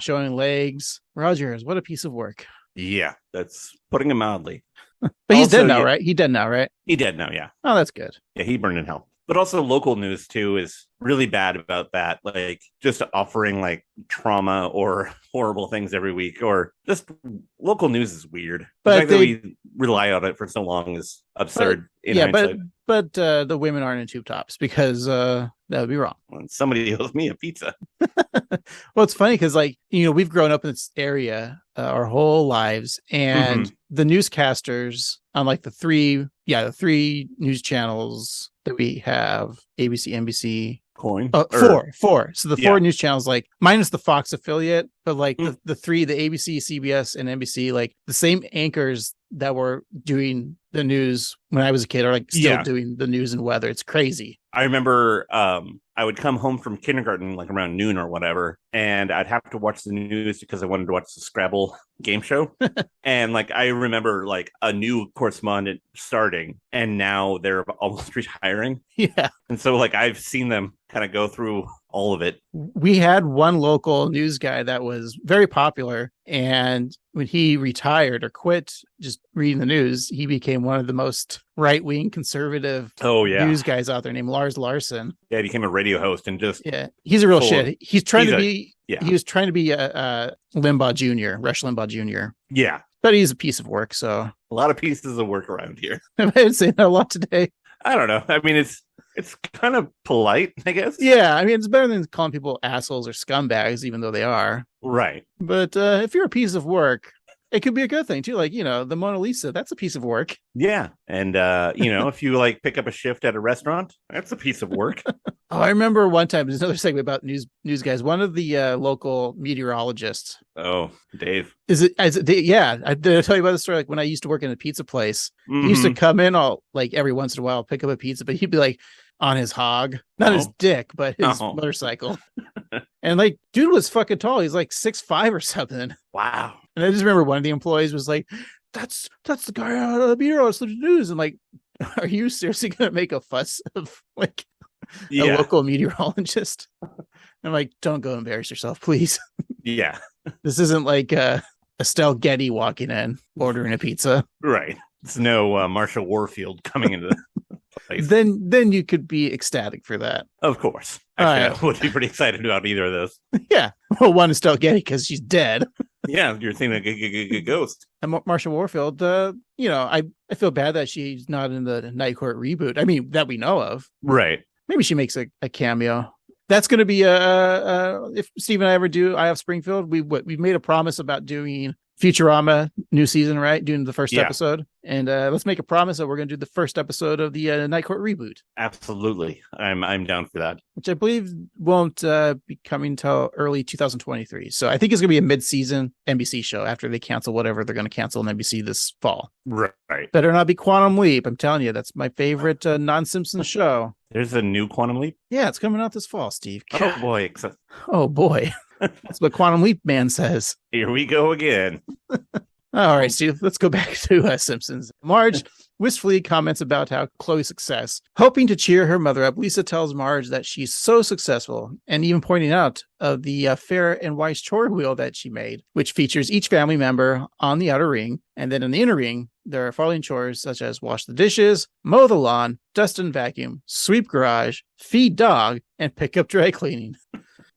showing legs. Rogers, what a piece of work. Yeah, that's putting it mildly. But he's dead now, right? He's dead now, right? He's dead now, yeah. Oh, that's good. Yeah, he burned in hell. But also local news, too, is really bad about that. Like, just offering, like, trauma or horrible things every week. Or just local news is weird. The fact that we rely on it for so long is absurd in hindsight. But the women aren't in tube tops because that would be wrong. Well, somebody owes me a pizza. Well, it's funny because, we've grown up in this area our whole lives. And the newscasters on, the three news channels that we have, ABC, NBC, Coin. Four. So the four news channels, minus the Fox affiliate, but the three, the ABC, CBS, and NBC, the same anchors that were doing the news when I was a kid are still doing the news and weather. It's crazy. I remember I would come home from kindergarten around noon or whatever, and I'd have to watch the news because I wanted to watch the Scrabble game show. And I remember a new correspondent starting, and now they're almost retiring. Yeah. And so I've seen them kind of go through all of it. We had one local news guy that was very popular, and when he retired or quit just reading the news, he became one of the most right-wing conservative news guys out there named Lars Larson. Yeah, he became a radio host and just he's a real shit. He's trying to be he was trying to be a Limbaugh Jr., Rush Limbaugh Jr. Yeah. But he's a piece of work, so a lot of pieces of work around here. I would say that a lot today. I don't know. I mean, it's kind of polite, I guess. Yeah, I mean, it's better than calling people assholes or scumbags, even though they are. Right. But if you're a piece of work, it could be a good thing too. The Mona Lisa, that's a piece of work. Yeah. And, if you pick up a shift at a restaurant, that's a piece of work. Oh, I remember one time, there's another segment about news guys. One of the local meteorologists. Oh, Dave. Did I tell you about the story? When I used to work in a pizza place, he used to come in every once in a while, pick up a pizza, but he'd be on his hog, not his dick, but his motorcycle. And dude was fucking tall. He's 6'5" or something. Wow. And I just remember one of the employees was that's the guy out of the meteorologist news. And are you seriously going to make a fuss of a local meteorologist? I'm don't go embarrass yourself, please. Yeah. This isn't Estelle Getty walking in, ordering a pizza. Right. It's no Marshall Warfield coming into the place. Then you could be ecstatic for that. Of course. Actually, I would be pretty excited about either of those. Yeah. Well, one is Estelle Getty because she's dead. Yeah, you're thinking a ghost. And Marshall Warfield, I feel bad that she's not in the Night Court reboot. I mean, that we know of. Right. Maybe she makes a cameo. That's going to be if Steve and I ever do I Have Springfield, we've made a promise about doing Futurama new season, right? Doing the first episode. And let's make a promise that we're going to do the first episode of the Night Court reboot. Absolutely. I'm down for that. Which I believe won't be coming till early 2023. So I think it's going to be a mid-season NBC show after they cancel whatever they're going to cancel on NBC this fall. Right. Better not be Quantum Leap. I'm telling you, that's my favorite non-Simpsons show. There's a new Quantum Leap? Yeah, it's coming out this fall, Steve. Oh, boy. Oh, boy. That's what Quantum Leap Man says. Here we go again. All right, Steve, let's go back to Simpsons. Marge, wistfully comments about how Chloe's success. Hoping to cheer her mother up, Lisa tells Marge that she's so successful, and even pointing out of the fair and wise chore wheel that she made, which features each family member on the outer ring. And then in the inner ring, there are following chores such as wash the dishes, mow the lawn, dust and vacuum, sweep garage, feed dog, and pick up dry cleaning.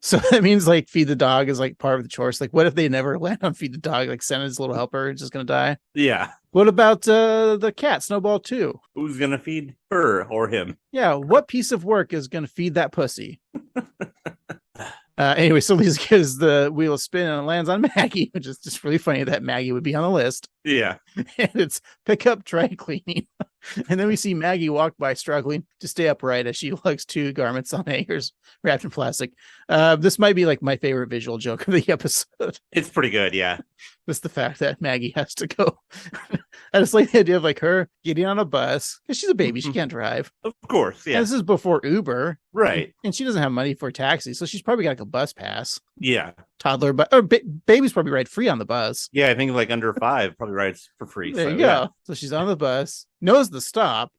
So that means like feed the dog is like part of the chores. Like what if they never land on feed the dog? Like Santa's little helper is just going to die. Yeah. What about the cat, Snowball 2? Who's going to feed her or him? Yeah. What piece of work is going to feed that pussy? Anyway, so Lisa gives the wheel a spin and it lands on Maggie, which is just really funny that Maggie would be on the list. Yeah. And it's pick up dry cleaning. And then we see Maggie walk by struggling to stay upright as she lugs 2 garments on hangers wrapped in plastic. This might be like my favorite visual joke of the episode. It's pretty good, yeah. Just the fact that Maggie has to go. I just like the idea of like her getting on a bus because she's a baby. She can't drive. Of course, yeah. And this is before Uber. Right. And she doesn't have money for a taxi. So she's probably got like a bus pass. Yeah. Toddler, but baby's probably ride free on the bus. Yeah, I think like under 5 probably rides for free. There so, you go. yeah. So she's on the bus, knows the stop,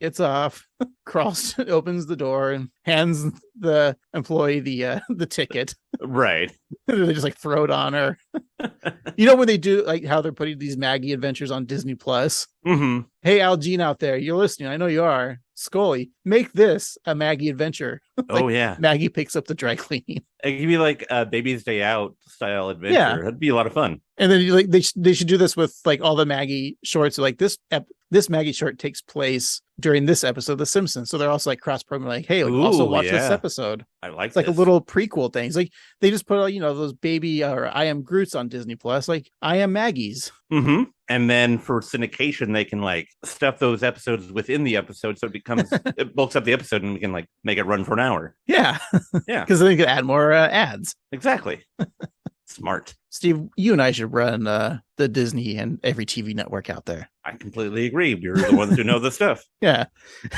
gets off, crawls, opens the door, and hands the employee the ticket. Right. They just like throw it on her. You know when they do like how they're putting these Maggie adventures on Disney Plus? Hey, Al Jean out there, you're listening. I know you are. Scully, make this a Maggie adventure. Oh, yeah. Maggie picks up the dry cleaning. It could be like a Baby's Day Out style adventure. Yeah. That'd be a lot of fun. And then like they should do this with like all the Maggie shorts. So, like this Maggie short takes place during this episode of The Simpsons. So they're also like cross program, like, hey, also watch this episode. I like it's like a little prequel thing. It's like they just put those baby or I Am Groots on Disney Plus, like I Am Maggie's. And then for syndication, they can like stuff those episodes within the episode, so it becomes it bulks up the episode, and we can like make it run for an hour. Yeah, yeah, because then you can add more ads. Exactly. Smart. Steve, you and I should run the Disney and every TV network out there. I completely agree. We're the ones who know the stuff. Yeah,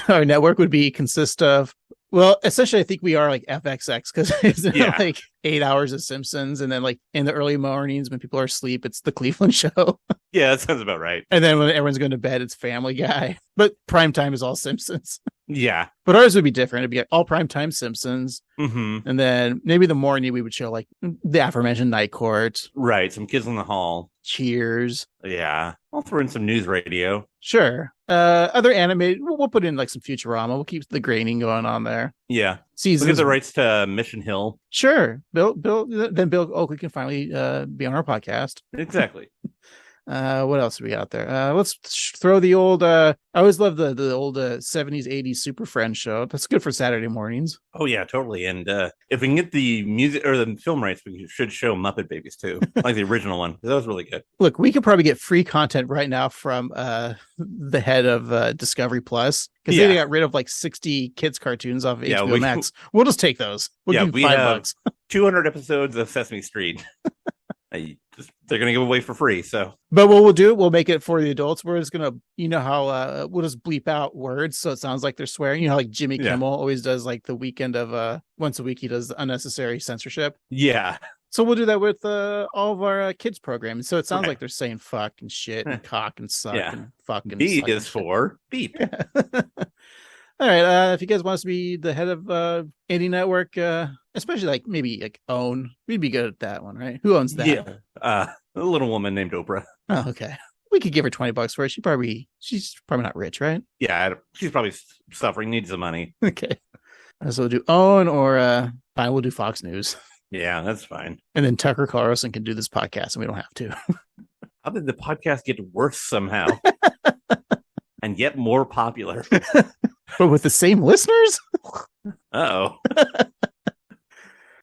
our network would consist of. Well, essentially, I think we are like FXX because it's like 8 hours of Simpsons. And then like in the early mornings when people are asleep, it's the Cleveland Show. Yeah, that sounds about right. And then when everyone's going to bed, it's Family Guy. But prime time is all Simpsons. Yeah. But ours would be different. It'd be like all primetime Simpsons. And then maybe the morning we would show like the aforementioned Night Court. Right. Some Kids in the Hall. Cheers. Yeah. I'll throw in some news radio. Sure. Other animated, we'll put in like some Futurama. We'll keep the graining going on there. Yeah. Seasons. We'll get the rights to Mission Hill. Sure. Bill Oakley can finally be on our podcast. Exactly. What else do we got there? Let's throw the old I always love the old 70s 80s Super Friends show. That's good for Saturday mornings. Oh yeah, totally. And if we can get the music or the film rights, we should show Muppet Babies too, like the original one. That was really good. Look, we could probably get free content right now from the head of Discovery Plus because they got rid of like 60 kids cartoons off of HBO Max. We'll just take those. We'll give $5. 200 episodes of Sesame Street. They're gonna give away for free. So, but what we'll do, we'll make it for the adults. We're just gonna, how we'll just bleep out words so it sounds like they're swearing. You know, how, like Jimmy Kimmel always does, like the weekend of once a week he does unnecessary censorship. Yeah. So we'll do that with all of our kids programs. So it sounds like they're saying fuck and shit and cock and suck and fuck and B is for beep. Yeah. All right. If you guys want us to be the head of indie network, especially like maybe like own, we'd be good at that one, right? Who owns that? Yeah. A little woman named Oprah. Oh, okay. We could give her $20 for it. She's probably not rich, right? Yeah, she's probably suffering, needs the money. Okay. So we'll do own or fine, we'll do Fox News. Yeah, that's fine. And then Tucker Carlson can do this podcast and we don't have to. How did the podcast get worse somehow? And yet more popular? But with the same listeners? Uh-oh.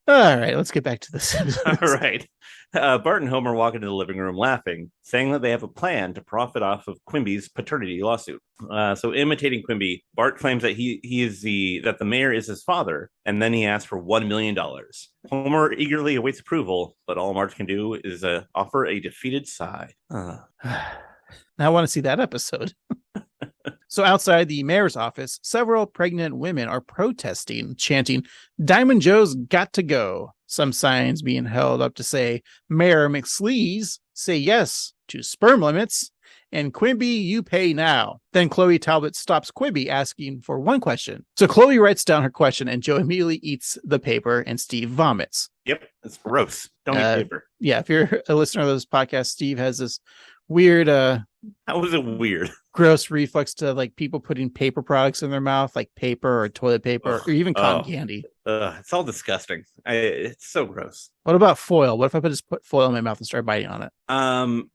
All right, let's get back to this. All right. Bart and Homer walk into the living room laughing, saying that they have a plan to profit off of Quimby's paternity lawsuit. So imitating Quimby, Bart claims that that the mayor is his father, and then he asks for $1 million. Homer eagerly awaits approval, but all Marge can do is offer a defeated sigh. Now I want to see that episode. So outside the mayor's office, several pregnant women are protesting, chanting, "Diamond Joe's got to go." Some signs being held up to say, "Mayor McSleaze, say yes to sperm limits." and Quimby, you pay now. Then Chloe Talbot stops Quimby asking for one question. So Chloe writes down her question, and Joe immediately eats the paper, and Steve vomits. Yep, it's gross. Don't eat paper. Yeah, if you're a listener of this podcast, Steve has this weird how was it weird? Gross reflex to like people putting paper products in their mouth, like paper or toilet paper or even cotton candy. It's all disgusting. It's so gross. What about foil? What if I just put foil in my mouth and start biting on it?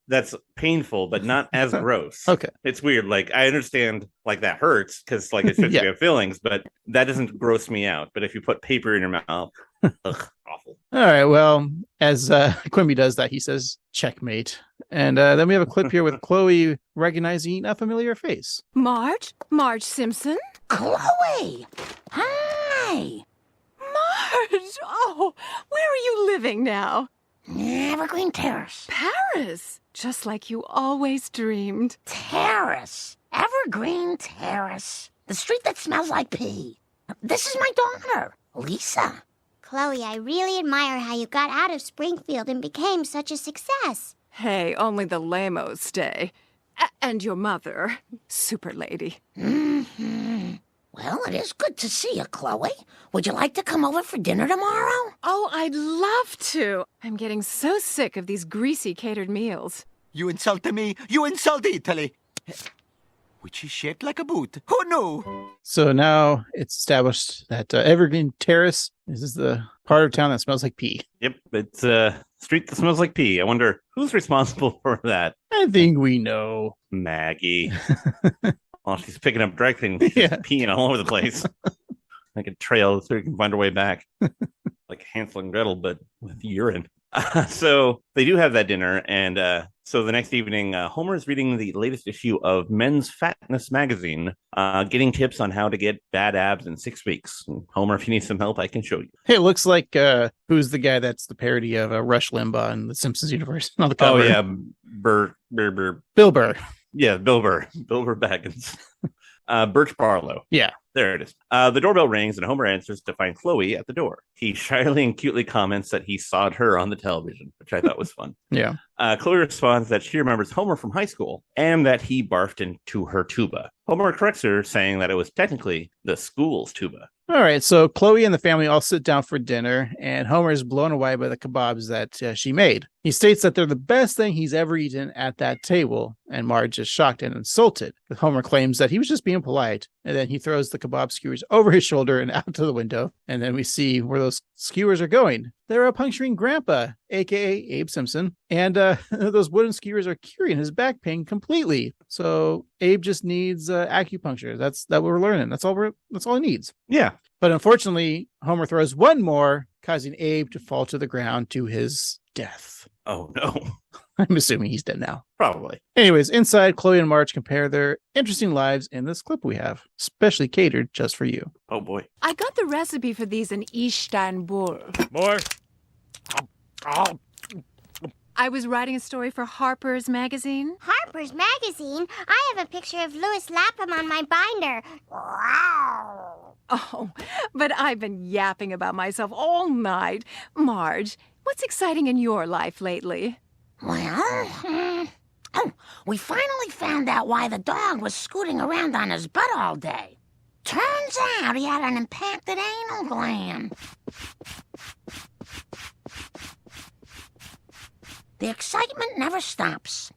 That's painful, but not as gross. Okay. It's weird. Like, I understand like that hurts because like it's supposed to have feelings, but that doesn't gross me out. But if you put paper in your mouth, awful. All right. Well, as Quimby does that, he says checkmate. And then we have a clip here with Chloe recognizing a familiar face. Marge? Marge Simpson? Chloe! Hi! Marge! Oh, where are you living now? Evergreen Terrace. Paris! Just like you always dreamed. Terrace. Evergreen Terrace. The street that smells like pee. This is my daughter, Lisa. Chloe, I really admire how you got out of Springfield and became such a success. Hey, only the lamos stay. And your mother, super lady. Mm-hmm. Well, it is good to see you, Chloe. Would you like to come over for dinner tomorrow? Oh, I'd love to. I'm getting so sick of these greasy catered meals. You insult me, you insult Italy. Which is shaped like a boot. Who knew? So now it's established that Evergreen Terrace is the part of town that smells like pee. Yep, it's a street that smells like pee. I wonder who's responsible for that. I think we know. Maggie. Well, she's picking up dry cleaning. She's peeing all over the place. Like a trail so we can find her way back. Like Hansel and Gretel, but with urine. So they do have that dinner. And so the next evening, Homer is reading the latest issue of Men's Fatness magazine, getting tips on how to get bad abs in 6 weeks. And Homer, if you need some help, I can show you. Hey, it looks like who's the guy that's the parody of Rush Limbaugh in the Simpsons universe? On the cover. Oh, yeah. Bill Burr. Yeah, Bill Burr Baggins. Birch Barlow. Yeah. There it is. The doorbell rings and Homer answers to find Chloe at the door. He shyly and cutely comments that he saw her on the television, which I thought was fun. Yeah. Chloe responds that she remembers Homer from high school and that he barfed into her tuba. Homer corrects her, saying that it was technically the school's tuba. All right, so Chloe and the family all sit down for dinner, and Homer is blown away by the kebabs that she made. He states that they're the best thing he's ever eaten at that table, and Marge is shocked and insulted. Homer claims that he was just being polite, and then he throws the kebab skewers over his shoulder and out to the window, and then we see where those skewers are going. They're puncturing Grandpa, a.k.a. Abe Simpson, and those wooden skewers are curing his back pain completely. So Abe just needs acupuncture. That's what we're learning. That's all he needs. Yeah. But unfortunately, Homer throws one more, causing Abe to fall to the ground to his death. Oh, no. I'm assuming he's dead now. Probably. Anyways, inside, Chloe and Marge compare their interesting lives in this clip we have, specially catered just for you. Oh, boy. I got the recipe for these in Istanbul. More? I was writing a story for Harper's Magazine. Harper's Magazine? I have a picture of Louis Lapham on my binder. Oh, but I've been yapping about myself all night. Marge, what's exciting in your life lately? Well, we finally found out why the dog was scooting around on his butt all day. Turns out he had an impacted anal gland. The excitement never stops.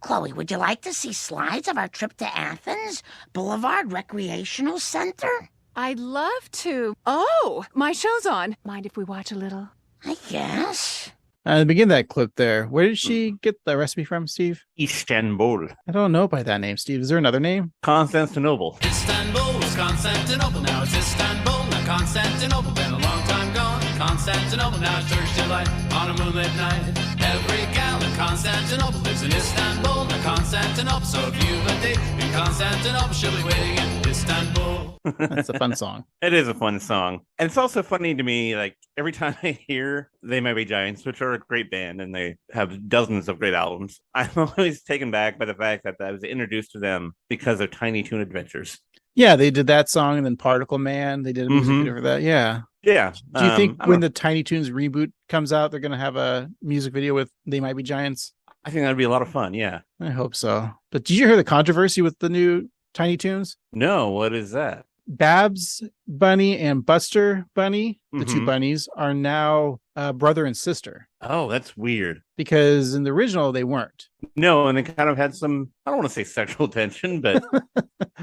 Chloe, would you like to see slides of our trip to Athens, Boulevard Recreational Center? I'd love to. Oh, my show's on. Mind if we watch a little? I guess. Begin that clip there. Where did she get the recipe from, Steve? Istanbul. I don't know by that name, Steve. Is there another name? Constantinople. Istanbul was Constantinople, now it's Istanbul, not Constantinople, been a long time gone. Constantinople, now it's Turkish delight on a moonlit night. Every gal in Constantinople lives in Istanbul, not Constantinople. So if you've a date in Constantinople, she'll be waiting in Istanbul. That's a fun song. It is a fun song. And it's also funny to me, like, every time I hear They Might Be Giants, which are a great band, and they have dozens of great albums, I'm always taken back by the fact that I was introduced to them because of Tiny Toon Adventures. Yeah, they did that song, and then Particle Man. They did a music video for that. Yeah. Yeah. Do you think when the Tiny Toons reboot comes out, they're going to have a music video with They Might Be Giants? I think that'd be a lot of fun. Yeah. I hope so. But did you hear the controversy with the new Tiny Toons? No, what is that? Babs Bunny and Buster Bunny, the two bunnies, are now brother and sister. Oh, that's weird. Because in the original, they weren't. No, and they kind of had some, I don't want to say sexual tension, but...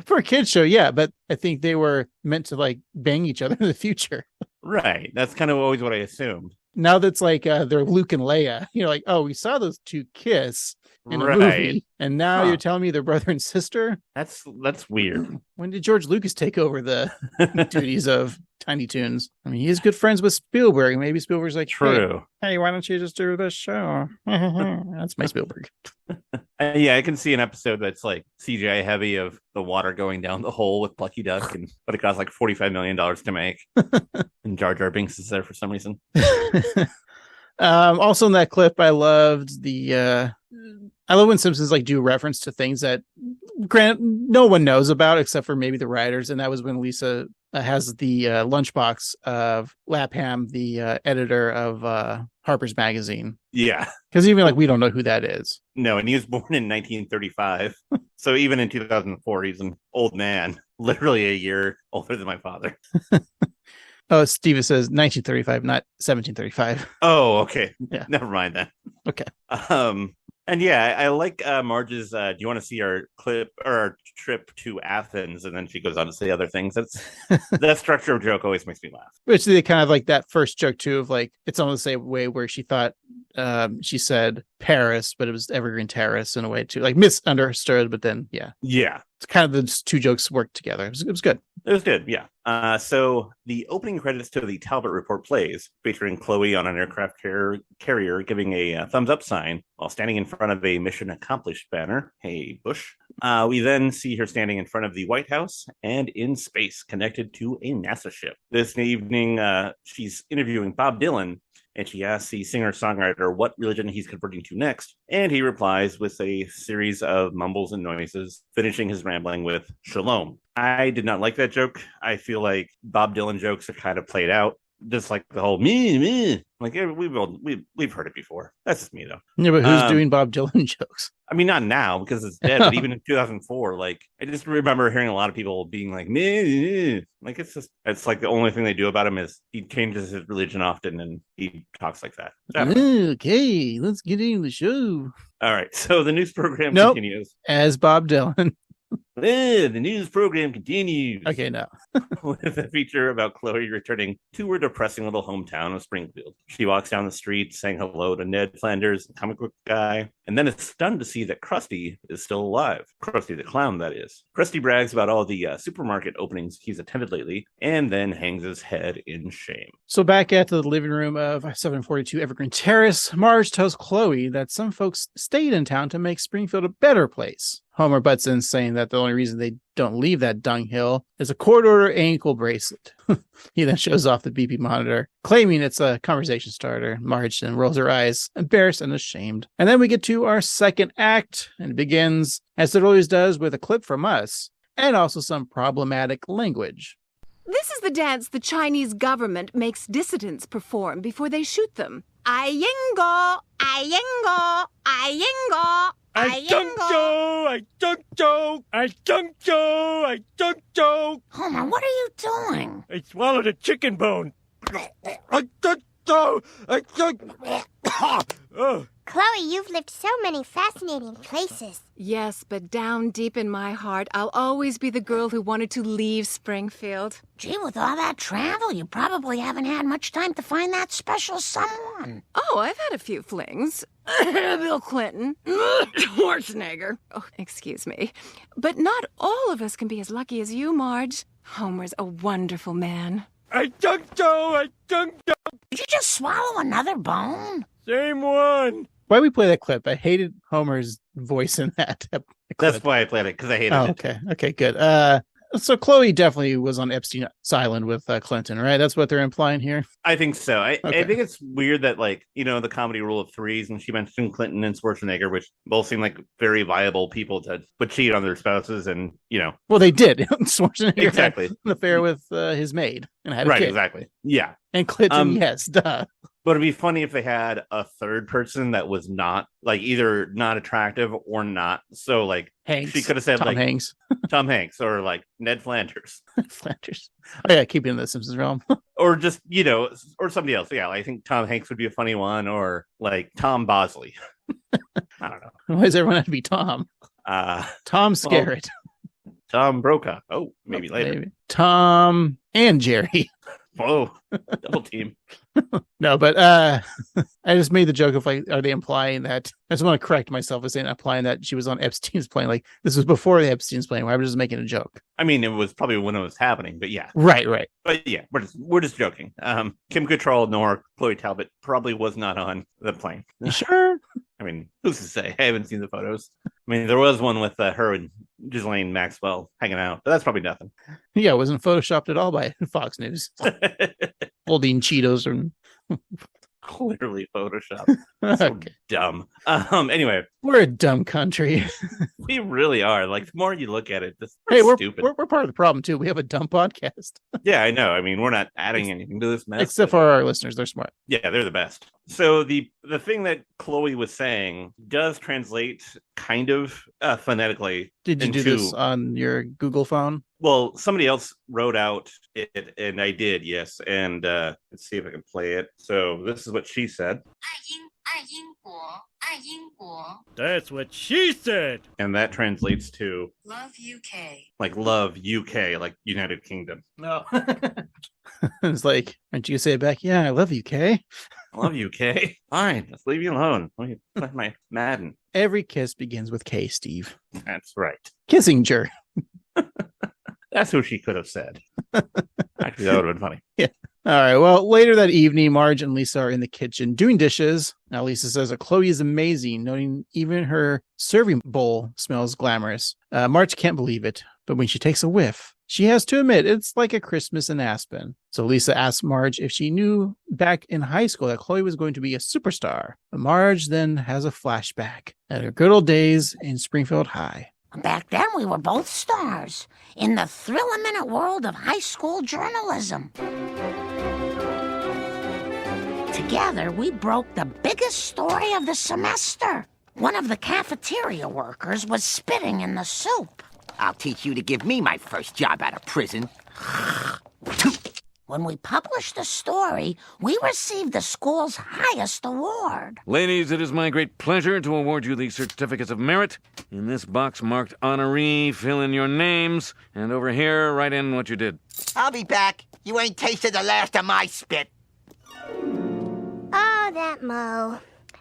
For a kid's show, yeah. But I think they were meant to like bang each other in the future. Right. That's kind of always what I assumed. Now that's like they're Luke and Leia. You're like, oh, we saw those two kiss in a movie, and now you're telling me they're brother and sister? That's weird. When did George Lucas take over the duties of Tiny Toons? I mean, he's good friends with Spielberg. Maybe Spielberg's like, true. Hey, why don't you just do this show? That's my Spielberg. Yeah, I can see an episode that's like CGI heavy of the water going down the hole with Plucky Duck, but it costs like $45 million to make. And Jar Jar Binks is there for some reason. Also in that clip, I loved I love when Simpsons like do reference to things that no one knows about except for maybe the writers, and that was when Lisa has the lunchbox of Lapham, the editor of Harper's Magazine. Yeah, because even like we don't know who that is. No, and he was born in 1935, so even in 2004, he's an old man, literally a year older than my father. Oh, Steve says 1935, not 1735. Oh, okay. Yeah. Never mind that. Okay. And yeah, I like Marge's, do you want to see our clip or our trip to Athens? And then she goes on to say other things. That's that structure of joke always makes me laugh. Which they kind of like that first joke too of like, it's almost the same way where she thought she said Paris, but it was Evergreen Terrace in a way too, like misunderstood, but then yeah. Yeah. It's kind of the two jokes worked together. It was good. It was good, yeah. So the opening credits to the Talbot Report plays, featuring Chloe on an aircraft carrier giving a thumbs up sign while standing in front of a mission accomplished banner. Hey, Bush. We then see her standing in front of the White House and in space, connected to a NASA ship. This evening, she's interviewing Bob Dylan, and she asks the singer-songwriter what religion he's converting to next, and he replies with a series of mumbles and noises, finishing his rambling with Shalom. I did not like that joke. I feel like Bob Dylan jokes are kind of played out, just like the whole me. Like we've heard it before. That's just me though. Yeah, but who's doing Bob Dylan jokes? I mean, not now because it's dead, but even in 2004, like I just remember hearing a lot of people being like, me. Like it's like the only thing they do about him is he changes his religion often and he talks like that. Okay, let's get into the show. All right, so the news program continues. As Bob Dylan. The news program continues. Okay, no. With a feature about Chloe returning to her depressing little hometown of Springfield. She walks down the street saying hello to Ned Flanders, the comic book guy, and then is stunned to see that Krusty is still alive. Krusty the clown, that is. Krusty brags about all the supermarket openings he's attended lately, and then hangs his head in shame. So back at the living room of 742 Evergreen Terrace, Marge tells Chloe that some folks stayed in town to make Springfield a better place. Homer butts in, saying that the only reason they don't leave that dunghill is a court order ankle bracelet. He then shows off the BP monitor, claiming it's a conversation starter. Marge then rolls her eyes, embarrassed and ashamed. And then we get to our second act, and it begins, as it always does, with a clip from us, and also some problematic language. This is the dance the Chinese government makes dissidents perform before they shoot them. Ayengo, ayengo, ayengo. I don't know, I don't know, I don't know, I don't know. Homer, what are you doing? I swallowed a chicken bone. I don't know, I don't... Chloe, you've lived so many fascinating places. Yes, but down deep in my heart, I'll always be the girl who wanted to leave Springfield. Gee, with all that travel, you probably haven't had much time to find that special someone. Oh, I've had a few flings. Bill Clinton. Schwarzenegger. Oh, excuse me. But not all of us can be as lucky as you, Marge. Homer's a wonderful man. I don't know, I don't know. Did you just swallow another bone? Same one. Why we play that clip? I hated Homer's voice in that clip. That's why I played it, because I hated it. Okay, good. So Chloe definitely was on Epstein's Island with Clinton, right? That's what they're implying here. I think so. I think it's weird that, like, you know, the comedy rule of threes, and she mentioned Clinton and Schwarzenegger, which both seem like very viable people to would cheat on their spouses, and you know. Well, they did. Schwarzenegger exactly had an affair with his maid and had a right, kid. Exactly. Yeah, and Clinton, yes, duh. But it'd be funny if they had a third person that was not like either not attractive or not. So like Hanks. she could have said Tom like Hanks. Tom Hanks or like Ned Flanders. Flanders. Oh yeah, keeping in the Simpsons realm. Or just, or somebody else. Yeah, I think Tom Hanks would be a funny one, or like Tom Bosley. I don't know. Why does everyone have to be Tom? Tom Skerritt. Tom Brokaw. Oh, maybe later. Maybe. Tom and Jerry. Whoa, double team. No, but I just made the joke of like, are they implying that? I just want to correct myself as saying implying that she was on Epstein's plane. Like this was before the Epstein's plane. Why I was just making a joke. I mean, it was probably when it was happening, but yeah. Right. But yeah, we're just joking. Kim Cattrall nor Chloe Talbot probably was not on the plane. You sure? I mean, who's to say? I haven't seen the photos. I mean, there was one with her and Ghislaine Maxwell hanging out, but that's probably nothing. Yeah, it wasn't photoshopped at all by Fox News. Holding Cheetos and clearly photoshopped. So okay. Dumb. Anyway, we're a dumb country. We really are. Like the more you look at it, we're stupid. We're part of the problem too. We have a dumb podcast. Yeah, I know. I mean, we're not adding anything to this mess. Except for our listeners, they're smart. Yeah, they're the best. So the thing that Chloe was saying does translate kind of phonetically. Did you do this on your Google phone? Well, somebody else wrote out it, and I did, yes. And let's see if I can play it. So this is what she said. That's what she said. And that translates to love UK. Like love UK, like United Kingdom. No. It's like, aren't you gonna say it back? Yeah, I love UK. I love UK. Fine, let's leave you alone. Let me play my Madden. Every kiss begins with K, Steve. That's right. Kissinger. That's who she could have said. Actually, that would have been funny. Yeah. All right. Well, later that evening, Marge and Lisa are in the kitchen doing dishes. Now, Lisa says that Chloe is amazing, noting even her serving bowl smells glamorous. Marge can't believe it, but when she takes a whiff, she has to admit it's like a Christmas in Aspen. So Lisa asks Marge if she knew back in high school that Chloe was going to be a superstar. But Marge then has a flashback at her good old days in Springfield High. Back then, we were both stars in the thrill-a-minute world of high school journalism. Together, we broke the biggest story of the semester. One of the cafeteria workers was spitting in the soup. I'll teach you to give me my first job out of prison. When we published the story, we received the school's highest award. Ladies, it is my great pleasure to award you the certificates of merit. In this box marked honoree, fill in your names, and over here, write in what you did. I'll be back. You ain't tasted the last of my spit. Oh, that Mo.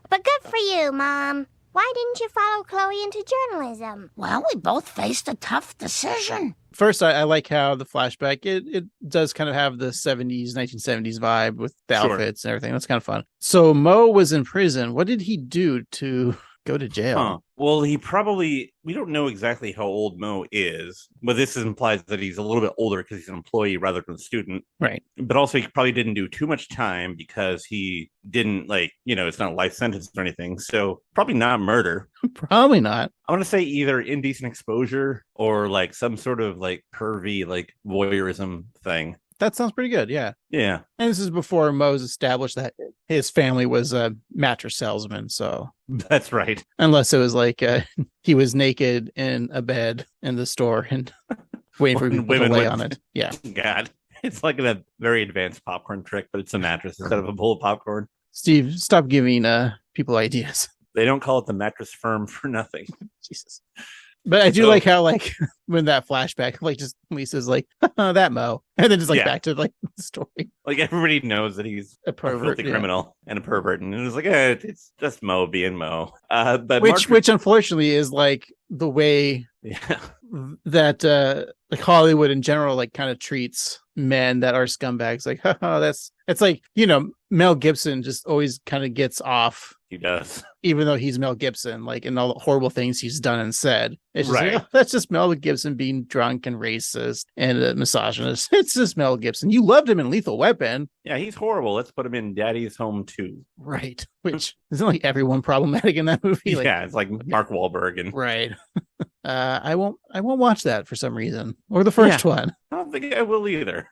But good for you, Mom. Why didn't you follow Chloe into journalism? Well, we both faced a tough decision. First, I like how the flashback, it does kind of have the 70s, 1970s vibe with the outfits and everything. That's kind of fun. So Mo was in prison. What did he do to go to jail? Huh. Well, we don't know exactly how old Mo is, but this implies that he's a little bit older because he's an employee rather than a student. Right. But also he probably didn't do too much time because he didn't it's not a life sentence or anything. So probably not murder. Probably not. I want to say either indecent exposure or like some sort of like pervy, like voyeurism thing. That sounds pretty good. Yeah. Yeah. And this is before Mo's established that his family was a mattress salesman. So that's right. Unless it was like he was naked in a bed in the store and waiting for people to lay on it. Yeah. God. It's like a very advanced popcorn trick, but it's a mattress instead of a bowl of popcorn. Steve, stop giving people ideas. They don't call it the mattress firm for nothing. Jesus. But I do like how, like, when that flashback, like, just Lisa's like, that Mo. And then just, like, back to, like, the story. Like, everybody knows that he's a filthy criminal and a pervert. And it's like, it's just Mo being Mo. But which, unfortunately, is, like, the way that, like, Hollywood in general, like, kind of treats men that are scumbags. Like, it's like, Mel Gibson just always kind of gets off. He does. Even though he's Mel Gibson, like, in all the horrible things he's done and said. It's just right. Like, that's just Mel Gibson being drunk and racist and a misogynist. It's just Mel Gibson. You loved him in Lethal Weapon. Yeah, he's horrible. Let's put him in Daddy's Home 2. Right. Which isn't like everyone problematic in that movie. Like, yeah, it's like Mark Wahlberg and right. I won't watch that for some reason. Or the first one. I don't think I will either.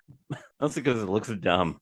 Mostly because it looks dumb.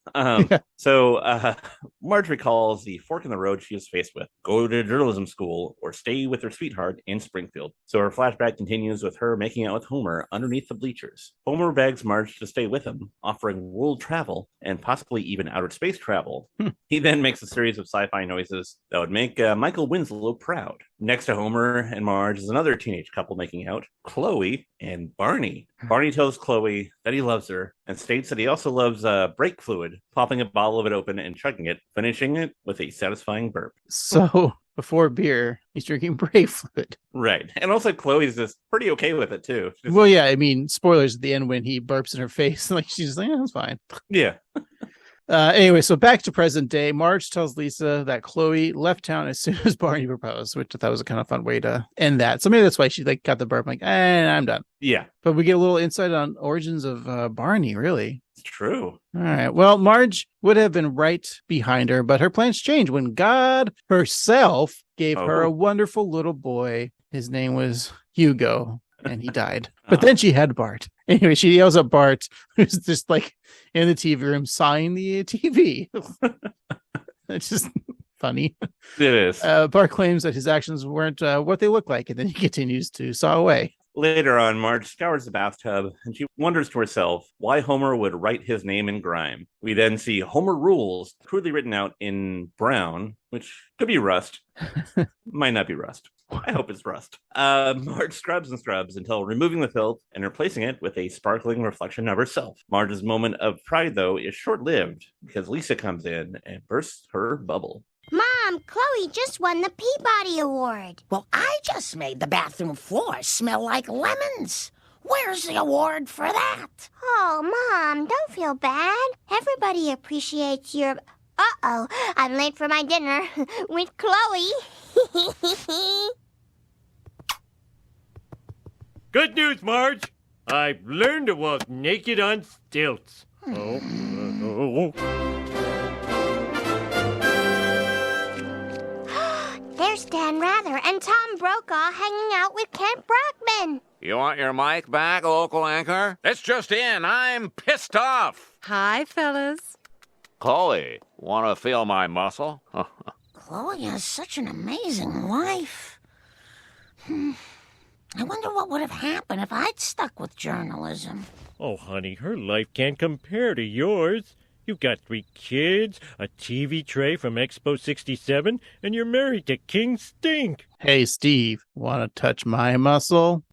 So Marge recalls the fork in the road she is faced with. Go to journalism school or stay with her sweetheart in Springfield. So her flashback continues with her making out with Homer underneath the bleachers. Homer begs Marge to stay with him, offering world travel and possibly even outer space travel. He then makes a series of sci-fi noises that would make Michael Winslow proud. Next to Homer and Marge is another teenage couple making out, Chloe and Barney. Barney tells Chloe that he loves her and states that he also loves brake fluid, popping a bottle of it open and chugging it, finishing it with a satisfying burp. So before beer, he's drinking brake fluid. Right. And also Chloe's just pretty okay with it too. Well, yeah, I mean, spoilers at the end when he burps in her face. Like she's like, yeah, that's fine. Yeah. Anyway, so back to present day. Marge tells Lisa that Chloe left town as soon as Barney proposed, which I thought was a kind of fun way to end that. So maybe that's why she got the burp. Like, I'm done. Yeah. But we get a little insight on origins of Barney, really. It's true. All right. Well, Marge would have been right behind her, but her plans changed when God herself gave her a wonderful little boy. His name was Hugo, and he died. But then she had Bart. Anyway, she yells at Bart, who's just like in the TV room, sign the TV. It's just funny. It is. Bart claims that his actions weren't what they look like, and then he continues to saw away. Later on, Marge scours the bathtub, and she wonders to herself why Homer would write his name in grime. We then see Homer Rules crudely written out in brown, which could be rust. Might not be rust. I hope it's rust. Marge scrubs and scrubs until removing the filth and replacing it with a sparkling reflection of herself. Marge's moment of pride, though, is short-lived because Lisa comes in and bursts her bubble. Mom, Chloe just won the Peabody Award. Well, I just made the bathroom floor smell like lemons. Where's the award for that? Oh, Mom, don't feel bad. Everybody appreciates your... Uh-oh, I'm late for my dinner with Chloe. Good news, Marge. I've learned to walk naked on stilts. There's Dan Rather and Tom Brokaw hanging out with Kent Brockman. You want your mic back, local anchor? It's just in. I'm pissed off. Hi, fellas. Chloe, want to feel my muscle? Chloe has such an amazing life. I wonder what would have happened if I'd stuck with journalism. Oh, honey, her life can't compare to yours. You've got 3 kids, a TV tray from Expo 67, and you're married to King Stink. Hey, Steve, want to touch my muscle?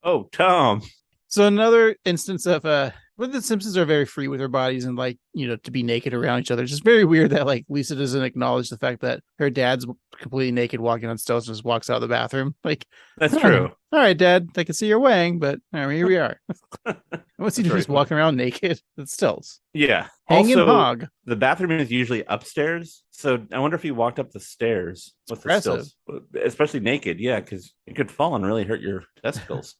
Oh, Tom. So another instance of well, the Simpsons are very free with their bodies and to be naked around each other. It's just very weird that Lisa doesn't acknowledge the fact that her dad's completely naked walking on stilts and just walks out of the bathroom. That's true. All right, Dad, I can see your wang, but here we are. What's he do? Just walking around naked with stilts. Yeah. Hanging also, hog. The bathroom is usually upstairs, so I wonder if he walked up the stairs with the stilts, especially naked. Yeah, because you could fall and really hurt your testicles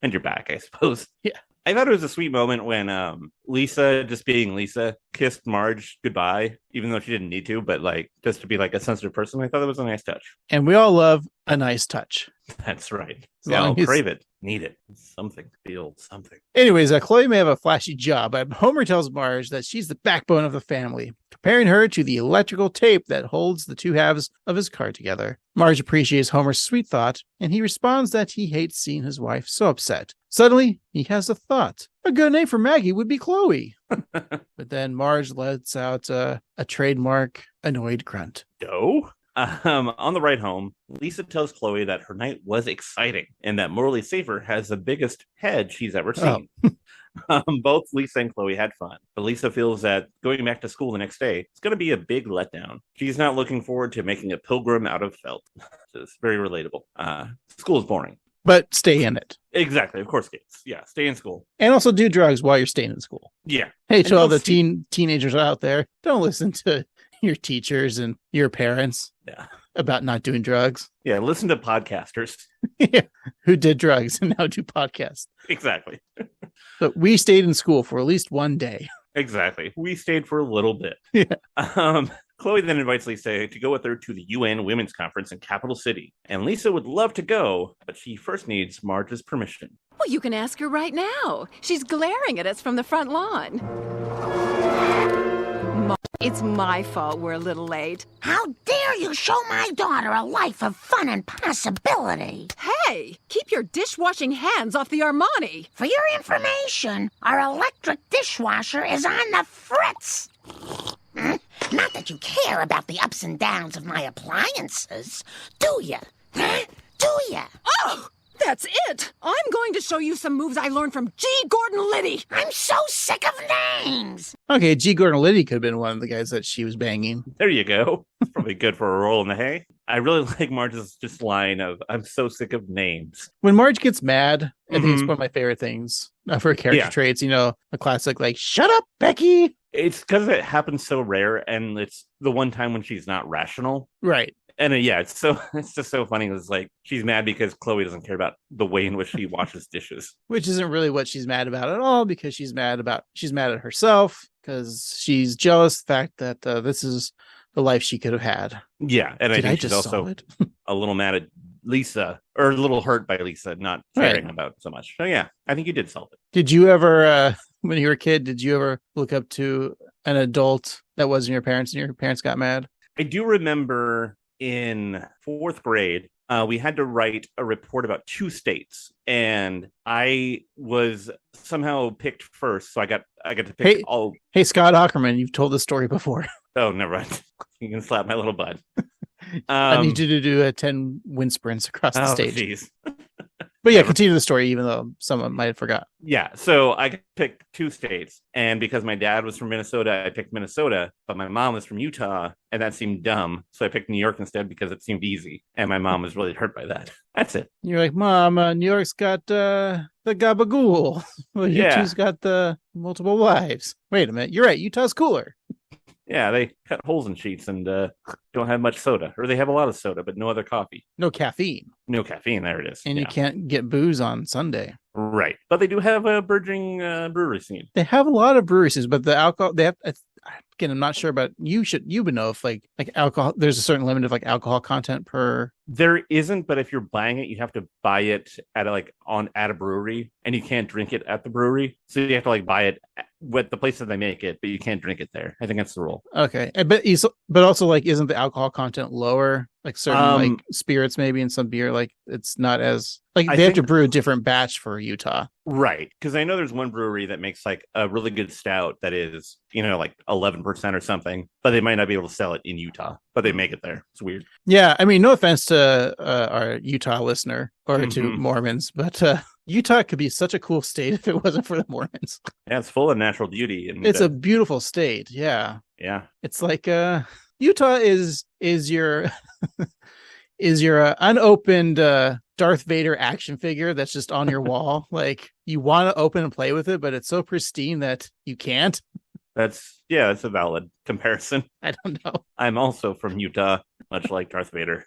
and your back, I suppose. Yeah. I thought it was a sweet moment when Lisa, just being Lisa, kissed Marge goodbye, even though she didn't need to, but just to be a sensitive person. I thought it was a nice touch. And we all love a nice touch. That's right. Yeah, crave it, need it, something, feel something. Anyways, Chloe may have a flashy job, but Homer tells Marge that she's the backbone of the family, comparing her to the electrical tape that holds the two halves of his car together. Marge appreciates Homer's sweet thought, and he responds that he hates seeing his wife so upset. Suddenly, he has a thought. A good name for Maggie would be Chloe. But then Marge lets out a trademark annoyed grunt. No. On the ride home, Lisa tells Chloe that her night was exciting and that Morley Safer has the biggest head she's ever seen. Both Lisa and Chloe had fun, but Lisa feels that going back to school the next day is going to be a big letdown. She's not looking forward to making a pilgrim out of felt. It's very relatable. School is boring. But stay in it. Exactly. Of course, kids. Yeah, stay in school. And also do drugs while you're staying in school. Yeah. Hey, to all the teenagers out there, don't listen to your teachers and your parents about not doing drugs. Yeah, listen to podcasters. Yeah, who did drugs and now do podcasts. Exactly. But we stayed in school for at least one day. Exactly. We stayed for a little bit. Yeah. Chloe then invites Lisa to go with her to the UN Women's Conference in Capital City. And Lisa would love to go, but she first needs Marge's permission. Well, you can ask her right now. She's glaring at us from the front lawn. It's my fault we're a little late. How dare you show my daughter a life of fun and possibility? Hey, keep your dishwashing hands off the Armani. For your information, our electric dishwasher is on the fritz. Not that you care about the ups and downs of my appliances, do you? Huh? Do you? Oh! That's it! I'm going to show you some moves I learned from G. Gordon Liddy. I'm so sick of names. Okay, G. Gordon Liddy could have been one of the guys that she was banging. There you go. Probably good for a roll in the hay. I really like Marge's just line of, I'm so sick of names. When Marge gets mad, I think it's one of my favorite things of her character traits. You know, a classic like, shut up, Becky. It's because it happens so rare, and it's the one time when she's not rational. Right. And it's just so funny. It's like she's mad because Chloe doesn't care about the way in which she washes dishes, which isn't really what she's mad about at all, because she's mad at herself because she's jealous of the fact that this is the life she could have had. Yeah, and I think she's also a little mad at Lisa, or a little hurt by Lisa not caring about so much. So yeah, I think you did solve it. Did you ever, when you were a kid, did you ever look up to an adult that wasn't your parents and your parents got mad? I do remember in 4th grade, we had to write a report about 2 states, and I was somehow picked first, so I got to pick all. Hey, Scott Ackerman, you've told this story before. Oh, never mind. You can slap my little butt. I need you to do 10 wind sprints across the stage. Geez. But yeah, continue the story, even though someone might have forgot. Yeah, so I picked 2 states, and because my dad was from Minnesota, I picked Minnesota, but my mom was from Utah, and that seemed dumb, so I picked New York instead because it seemed easy, and my mom was really hurt by that. That's it. You're like, Mom, New York's got the gabagool. Well, Utah's got the multiple wives. Wait a minute, you're right, Utah's cooler. Yeah, they cut holes in sheets and don't have much soda. Or they have a lot of soda, but no other coffee. No caffeine. No caffeine, there it is. And you can't get booze on Sunday. Right. But they do have a burgeoning brewery scene. They have a lot of brewery scenes, but the alcohol, they have, again, I'm not sure about, you would know if like alcohol, there's a certain limit of like alcohol content per. There isn't, but if you're buying it, you have to buy it at a brewery, and you can't drink it at the brewery. So you have to buy it with the place that they make it, but you can't drink it there. I think that's the rule. Okay, but also isn't the alcohol content lower? Like certain spirits, maybe in some beer, it's not as they have to brew a different batch for Utah, right? Because I know there's one brewery that makes a really good stout that is 11% or something, but they might not be able to sell it in Utah, but they make it there. It's weird. Yeah, I mean, no offense to our Utah listener or to Mormons, but Utah could be such a cool state if it wasn't for the Mormons. Yeah, it's full of natural beauty, and it's a beautiful state. Yeah, yeah. It's like Utah is your is your unopened Darth Vader action figure that's just on your wall. You want to open and play with it, but it's so pristine that you can't. That's a valid comparison. I don't know. I'm also from Utah, much like Darth Vader.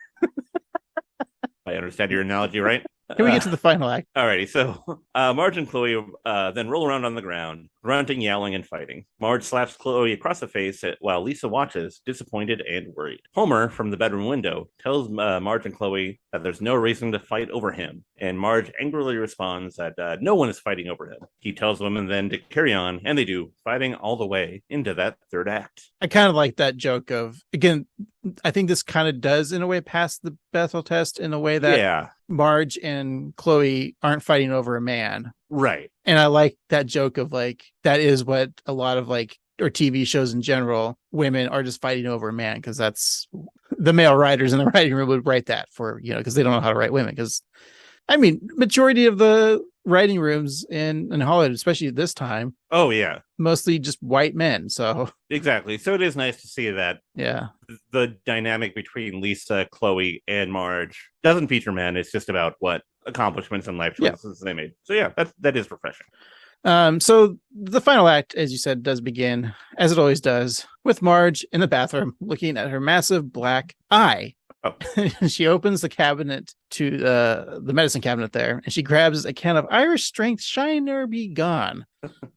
I understand your analogy, right? Can we get to the final act? Alrighty, so Marge and Chloe then roll around on the ground, grunting, yowling, and fighting. Marge slaps Chloe across the face while Lisa watches, disappointed and worried. Homer, from the bedroom window, tells Marge and Chloe that there's no reason to fight over him, and Marge angrily responds that no one is fighting over him. He tells the women then to carry on, and they do, fighting all the way into that 3rd act. I kind of like that joke of, again, I think this kind of does, in a way, pass the Bethel test in a way that Marge and Chloe aren't fighting over a man. Right. And I like that joke of that is what a lot of or TV shows in general, women are just fighting over a man, because that's the male writers in the writing room would write that for, because they don't know how to write women. Because, I mean, majority of the writing rooms in Hollywood, especially at this time. Oh, yeah. Mostly just white men. So exactly. So it is nice to see that. Yeah. The dynamic between Lisa, Chloe, and Marge doesn't feature men. It's just about what accomplishments and life choices they made. So yeah, that is refreshing. So the final act, as you said, does begin, as it always does, with Marge in the bathroom looking at her massive black eye. Oh. She opens the cabinet to the medicine cabinet there, and she grabs a can of Irish Strength Shiner Be Gone,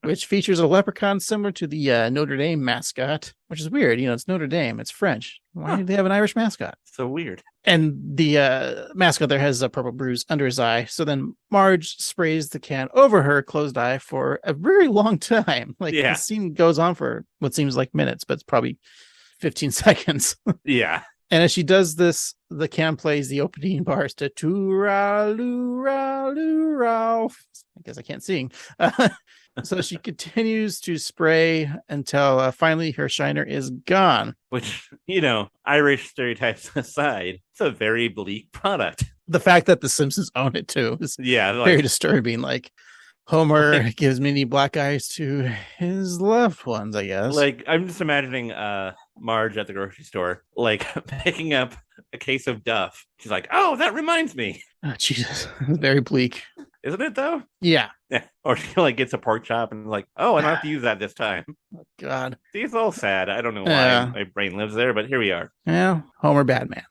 which features a leprechaun similar to the Notre Dame mascot, which is weird. It's Notre Dame. It's French. Why do they have an Irish mascot? So weird. And the mascot there has a purple bruise under his eye. So then Marge sprays the can over her closed eye for a very long time. The scene goes on for what seems like minutes, but it's probably 15 seconds. Yeah. And as she does this, the can plays the opening bars to Tooraloo-Raloo-Row. I guess I can't sing. So she continues to spray until finally her shiner is gone. Which, Irish stereotypes aside, it's a very bleak product. The fact that the Simpsons own it too is very disturbing. Homer gives mini black eyes to his loved ones, I guess. I'm just imagining Marge at the grocery store, picking up a case of Duff. She's like, oh, that reminds me. Oh, Jesus. Very bleak. Isn't it, though? Yeah. Or she, gets a pork chop and oh, I don't have to use that this time. Oh, God. See, it's all sad. I don't know why my brain lives there, but here we are. Yeah. Homer Badman.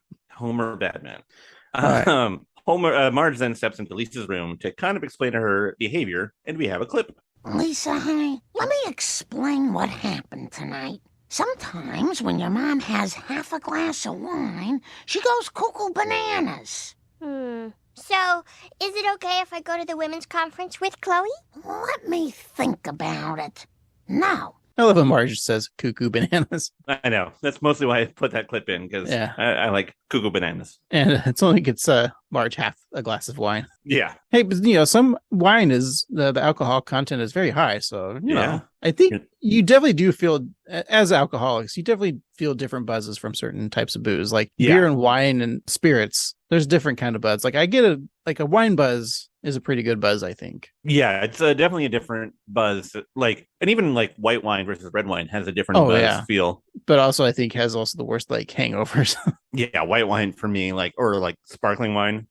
Right. Marge then steps into Lisa's room to kind of explain her behavior, and we have a clip. Lisa, honey, let me explain what happened tonight. Sometimes when your mom has half a glass of wine, she goes cuckoo bananas. So, is it okay if I go to the women's conference with Chloe? Let me think about it. No. I love when Marge says cuckoo bananas. I know. That's mostly why I put that clip in, because I like cuckoo bananas. And it's only gets Marge half a glass of wine. Yeah. Hey, but some wine is, the alcohol content is very high. So, you know, I think you definitely do feel, as alcoholics, you definitely feel different buzzes from certain types of booze. Beer and wine and spirits, there's different kind of buzz. I get a wine buzz is a pretty good buzz, I think. Yeah, it's definitely a different buzz. And even white wine versus red wine has a different buzz feel. But also, I think has also the worst hangovers. Yeah, white wine for me, or sparkling wine,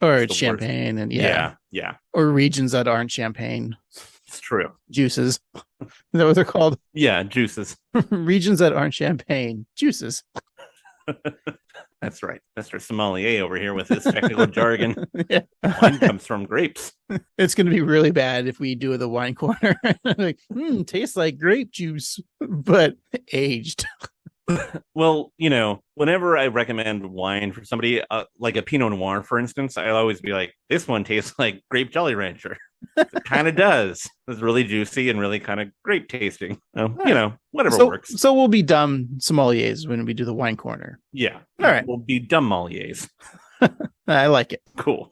or champagne, and yeah, or regions that aren't champagne. It's true. Juices. Is that what they're called? Yeah, juices. Regions that aren't champagne. Juices. That's right. Mr. Sommelier over here with his technical jargon. Yeah. Wine comes from grapes. It's going to be really bad if we do the wine corner. Tastes like grape juice, but aged. Well, whenever I recommend wine for somebody, like a Pinot Noir, for instance, I'll always be like, this one tastes like grape Jolly Rancher. It kind of does. It's really juicy and really kind of grape tasting. Whatever works. So we'll be dumb sommeliers when we do the wine corner. Yeah. All right. We'll be dumb sommeliers. I like it. Cool.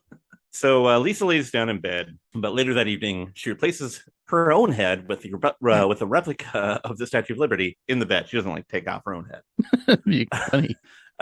So Lisa lays down in bed, but later that evening, she replaces her own head with a replica of the Statue of Liberty in the bed. She doesn't take off her own head. Funny.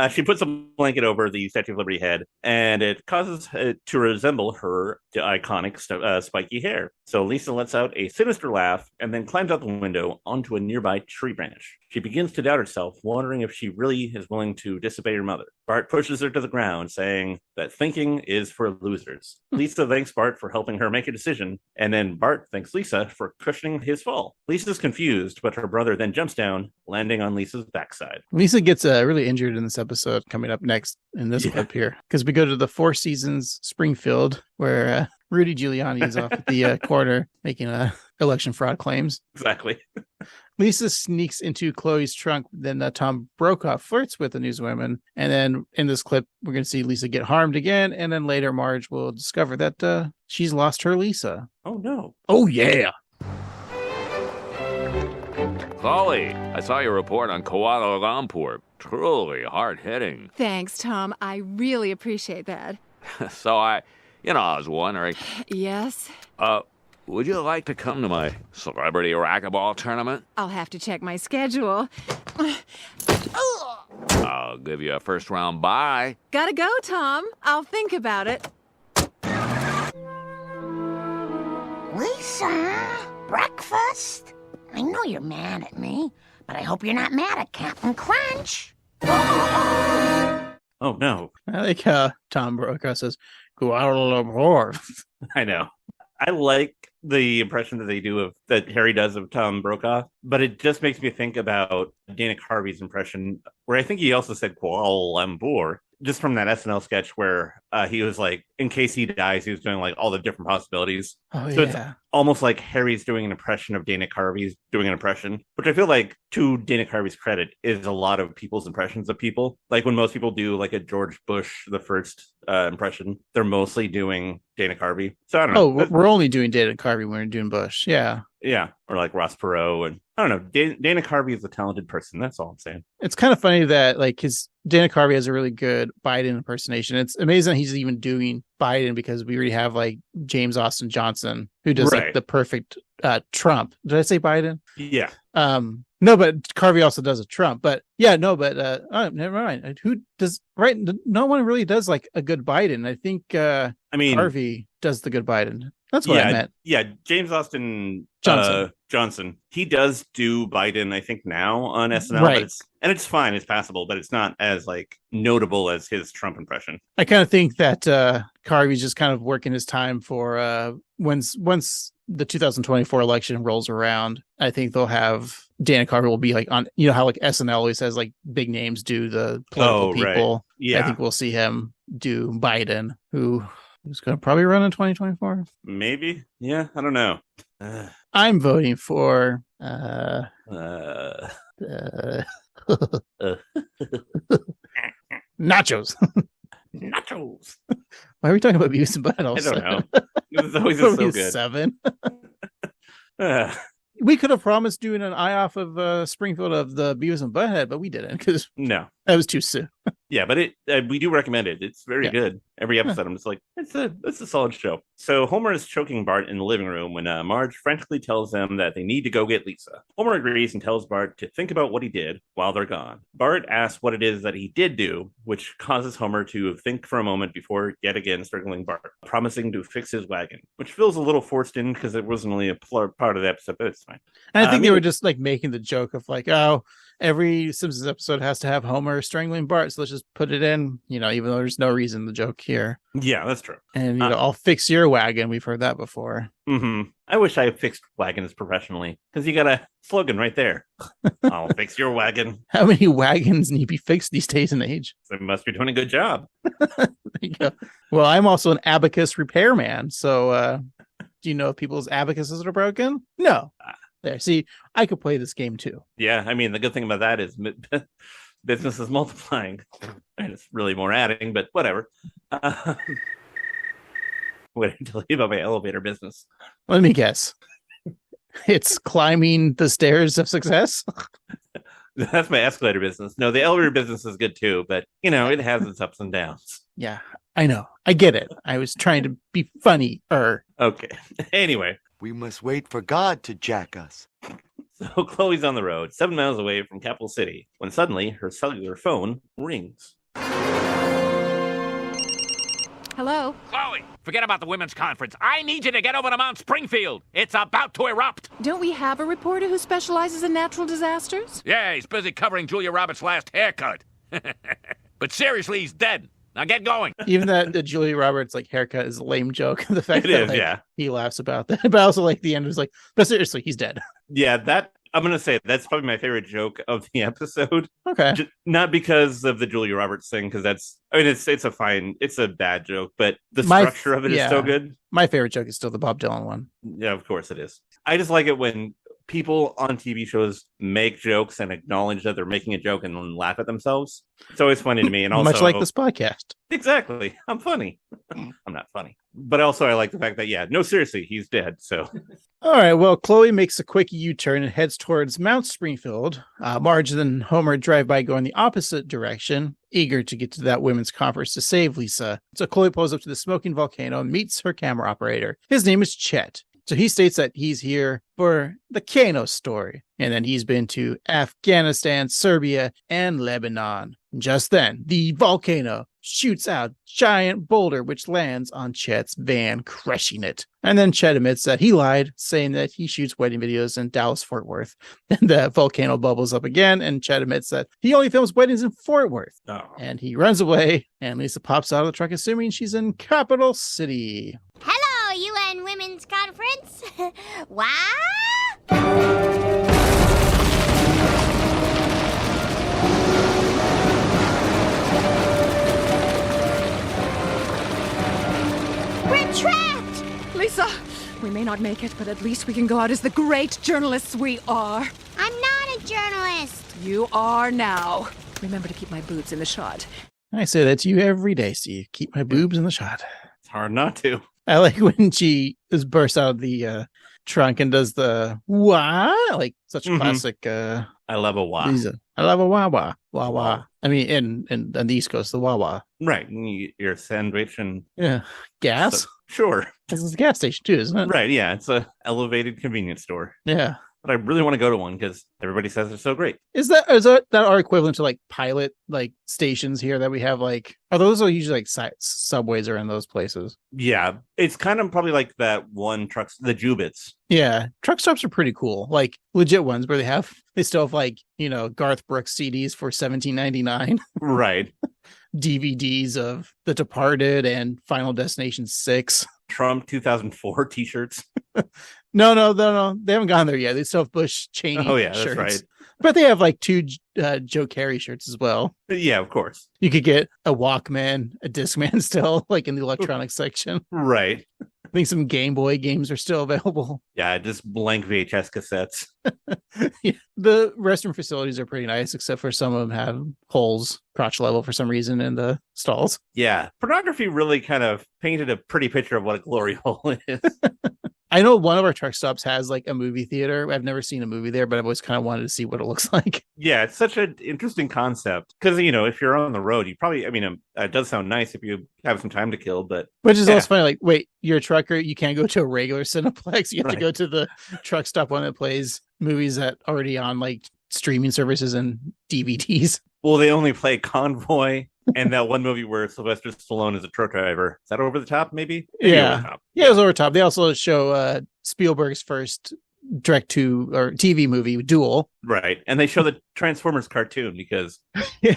She puts a blanket over the Statue of Liberty head, and it causes it to resemble her iconic spiky hair. So Lisa lets out a sinister laugh and then climbs out the window onto a nearby tree branch. She begins to doubt herself, wondering if she really is willing to disobey her mother. Bart pushes her to the ground, saying that thinking is for losers. Lisa thanks Bart for helping her make a decision, and then Bart thanks Lisa for cushioning his fall. Lisa's confused, but her brother then jumps down, landing on Lisa's backside. Lisa gets really injured in this episode coming up next in this clip here, because we go to the Four Seasons Springfield, where Rudy Giuliani is off at the corner making election fraud claims. Exactly. Lisa sneaks into Chloe's trunk. Then Tom Brokaw flirts with the newswoman. And then in this clip, we're going to see Lisa get harmed again. And then later, Marge will discover that she's lost her Lisa. Oh, no. Oh, yeah. Chloe, I saw your report on Kuala Lumpur. Truly hard-hitting. Thanks, Tom. I really appreciate that. So I was wondering. Yes? Would you like to come to my celebrity racquetball tournament? I'll have to check my schedule. I'll give you a first-round bye. Gotta go, Tom. I'll think about it. Lisa, breakfast? I know you're mad at me, but I hope you're not mad at Captain Crunch. Oh, no. I like how Tom Brokaw says, Kuala Lumpur. I know. I like the impression that Harry does of Tom Brokaw, but it just makes me think about Dana Carvey's impression, where I think he also said Kuala Lumpur. just from that SNL sketch where he was like, in case he dies, he was doing like all the different possibilities. Oh, so yeah. it's almost like Harry's doing an impression of Dana Carvey's doing an impression, which I feel like, to Dana Carvey's credit, is a lot of people's impressions of people. Like when most people do like a George Bush, the first impression, they're mostly doing Dana Carvey. So I don't know. Oh, we're only doing Dana Carvey when we're doing Bush. Yeah. Yeah. Or like Ross Perot. And I don't know. Dana Carvey is a talented person. That's all I'm saying. It's kind of funny that like his Dana Carvey has a really good Biden impersonation. It's amazing he's even doing Biden because we already have like James Austin Johnson who does like the perfect Trump. Did I say Biden? Yeah. No, but Carvey also does a Trump. But yeah, no, but never mind. Who does no one really does like a good Biden. I think Carvey does the good Biden. That's what I meant. Yeah, James Austin Johnson. He does do Biden, I think, now on SNL. Right. But it's fine. It's passable, but it's not as like notable as his Trump impression. I kind of think that Carvey's just kind of working his time for once the 2024 election rolls around. I think they'll have Dana Carvey will be like on, you know how like SNL always has like big names do the political people. Right. Yeah, I think we'll see him do Biden, who's going to probably run in 2024. Maybe. Yeah, I don't know. I'm voting for nachos. Nachos. Why are we talking about Beavis and Butthead? I don't know. This is always so good. 7. We could have promised doing an eye off of Springfield of the Beavis and Butthead, but we didn't because no, that was too soon. Yeah, but we do recommend it. It's very good. Every episode, I'm just like, it's a solid show. So Homer is choking Bart in the living room when Marge frantically tells them that they need to go get Lisa. Homer agrees and tells Bart to think about what he did while they're gone. Bart asks what it is that he did do, which causes Homer to think for a moment before yet again strangling Bart, promising to fix his wagon, which feels a little forced in because it wasn't really a part of the episode, but it's fine. And I think they were just like making the joke of like, oh, every Simpsons episode has to have Homer strangling Bart, so let's just put it in, even though there's no reason the joke here. Yeah, that's true. And I'll fix your wagon. We've heard that before. Mm-hmm. I wish I fixed wagons professionally because you got a slogan right there. I'll fix your wagon. How many wagons need to be fixed these days and age? They must be doing a good job. There you go. Well, I'm also an abacus repairman. So do you know if people's abacuses are broken? No. There. See, I could play this game too. Yeah, I mean, the good thing about that is business is multiplying. And it's really more adding, but whatever. What did I tell you about my elevator business? Let me guess. It's climbing the stairs of success? That's my escalator business. No, the elevator business is good too, but, it has its ups and downs. Yeah, I know. I get it. I was trying to be funny. Okay. Anyway. We must wait for God to jack us. So Chloe's on the road, 7 miles away from Capital City, when suddenly her cellular phone rings. Hello? Chloe, forget about the women's conference. I need you to get over to Mount Springfield. It's about to erupt. Don't we have a reporter who specializes in natural disasters? Yeah, he's busy covering Julia Roberts' last haircut. But seriously, he's dead. Now get going. Even the Julia Roberts haircut is a lame joke. The fact he laughs about that, but also the end was like, but seriously, he's dead. Yeah, I'm gonna say that's probably my favorite joke of the episode. Okay, not because of the Julia Roberts thing, because it's a bad joke, but the structure of it is so good. My favorite joke is still the Bob Dylan one. Yeah, of course it is. I just like it when people on TV shows make jokes and acknowledge that they're making a joke and then laugh at themselves. It's always funny to me. And also, much like this podcast. Exactly. I'm funny. I'm not funny. But also I like the fact that, no, seriously, he's dead. So. All right. Well, Chloe makes a quick U-turn and heads towards Mount Springfield. Marge and Homer drive by going the opposite direction, eager to get to that women's conference to save Lisa. So Chloe pulls up to the smoking volcano and meets her camera operator. His name is Chet. So he states that he's here for the Kano story, and then he's been to Afghanistan, Serbia, and Lebanon. Just then, the volcano shoots out a giant boulder, which lands on Chet's van, crushing it. And then Chet admits that he lied, saying that he shoots wedding videos in Dallas-Fort Worth. And the volcano bubbles up again, and Chet admits that he only films weddings in Fort Worth. Oh. And he runs away, and Lisa pops out of the truck, assuming she's in Capital City. Hello, UN Women's Conference. Wow. not make it, but at least we can go out as the great journalists we are. I'm not a journalist. You are now. Remember to keep my boobs in the shot. I say that to you every day, Steve. Keep my boobs in the shot. It's hard not to. I like when she just bursts out of the trunk and does the wah, like such classic. I love a wah. I love a wah wah wah wah. I mean, in on the East Coast, the wah wah. Right, your sandwich and Gas. So, sure, this is a gas station too, isn't it? Right, yeah, it's a elevated convenience store. Yeah, but I really want to go to one because everybody says they're so great. Is that our equivalent to like pilot like stations here that we have? Like, are those usually like subways are in those places? Yeah, it's kind of probably like that one the Jubits. Yeah, truck stops are pretty cool, like legit ones where they still have like Garth Brooks CDs for $17.99. Right. DVDs of The Departed and Final Destination 6. Trump 2004 t-shirts. No. They haven't gone there yet. They still have Bush Cheney shirts. That's right. But they have like 2 Joe Carey shirts as well. Yeah, of course. You could get a Walkman, a Discman still, like in the electronics section. Right. I think some Game Boy games are still available. Yeah, just blank VHS cassettes. Yeah, the restroom facilities are pretty nice, except for some of them have holes crotch level for some reason in the stalls. Yeah, pornography really kind of painted a pretty picture of what a glory hole is. I know one of our truck stops has like a movie theater. I've never seen a movie there, but I've always kind of wanted to see what it looks like. Yeah, it's such an interesting concept because, if you're on the road, you probably, it does sound nice if you have some time to kill, but. Which is also funny. Like, wait, you're a trucker. You can't go to a regular Cineplex. You have to go to the truck stop one that plays movies that already on like streaming services and DVDs. Well, they only play Convoy and that one movie where Sylvester Stallone is a truck driver. Is that Over the Top, maybe? Yeah, it was over the top. They also show Spielberg's first TV movie, Duel. Right, and they show the Transformers cartoon because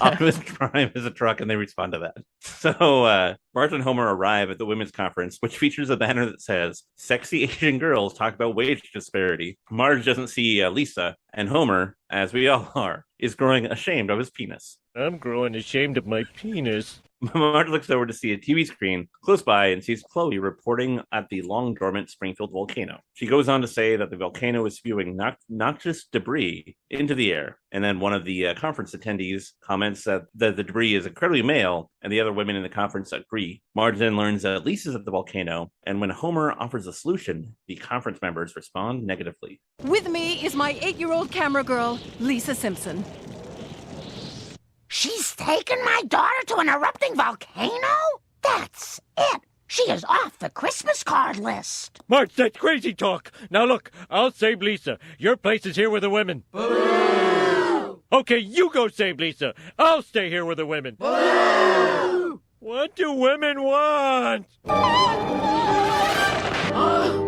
Optimus Prime is a truck, and they respond to that. So Marge and Homer arrive at the women's conference, which features a banner that says, "Sexy Asian girls talk about wage disparity." Marge doesn't see Lisa, and Homer, as we all are, is growing ashamed of his penis. I'm growing ashamed of my penis. Marge looks over to see a TV screen close by and sees Chloe reporting at the long-dormant Springfield volcano. She goes on to say that the volcano is spewing noxious debris into the air. And then one of the conference attendees comments that the debris is incredibly male, and the other women in the conference agree. Marge then learns that Lisa's at the volcano, and when Homer offers a solution, the conference members respond negatively. With me is my 8-year-old camera girl, Lisa Simpson. She's taken my daughter to an erupting volcano? That's it. She is off the Christmas card list. Marge, that's crazy talk. Now look, I'll save Lisa. Your place is here with the women. Boo! Okay, you go save Lisa. I'll stay here with the women. Boo! What do women want?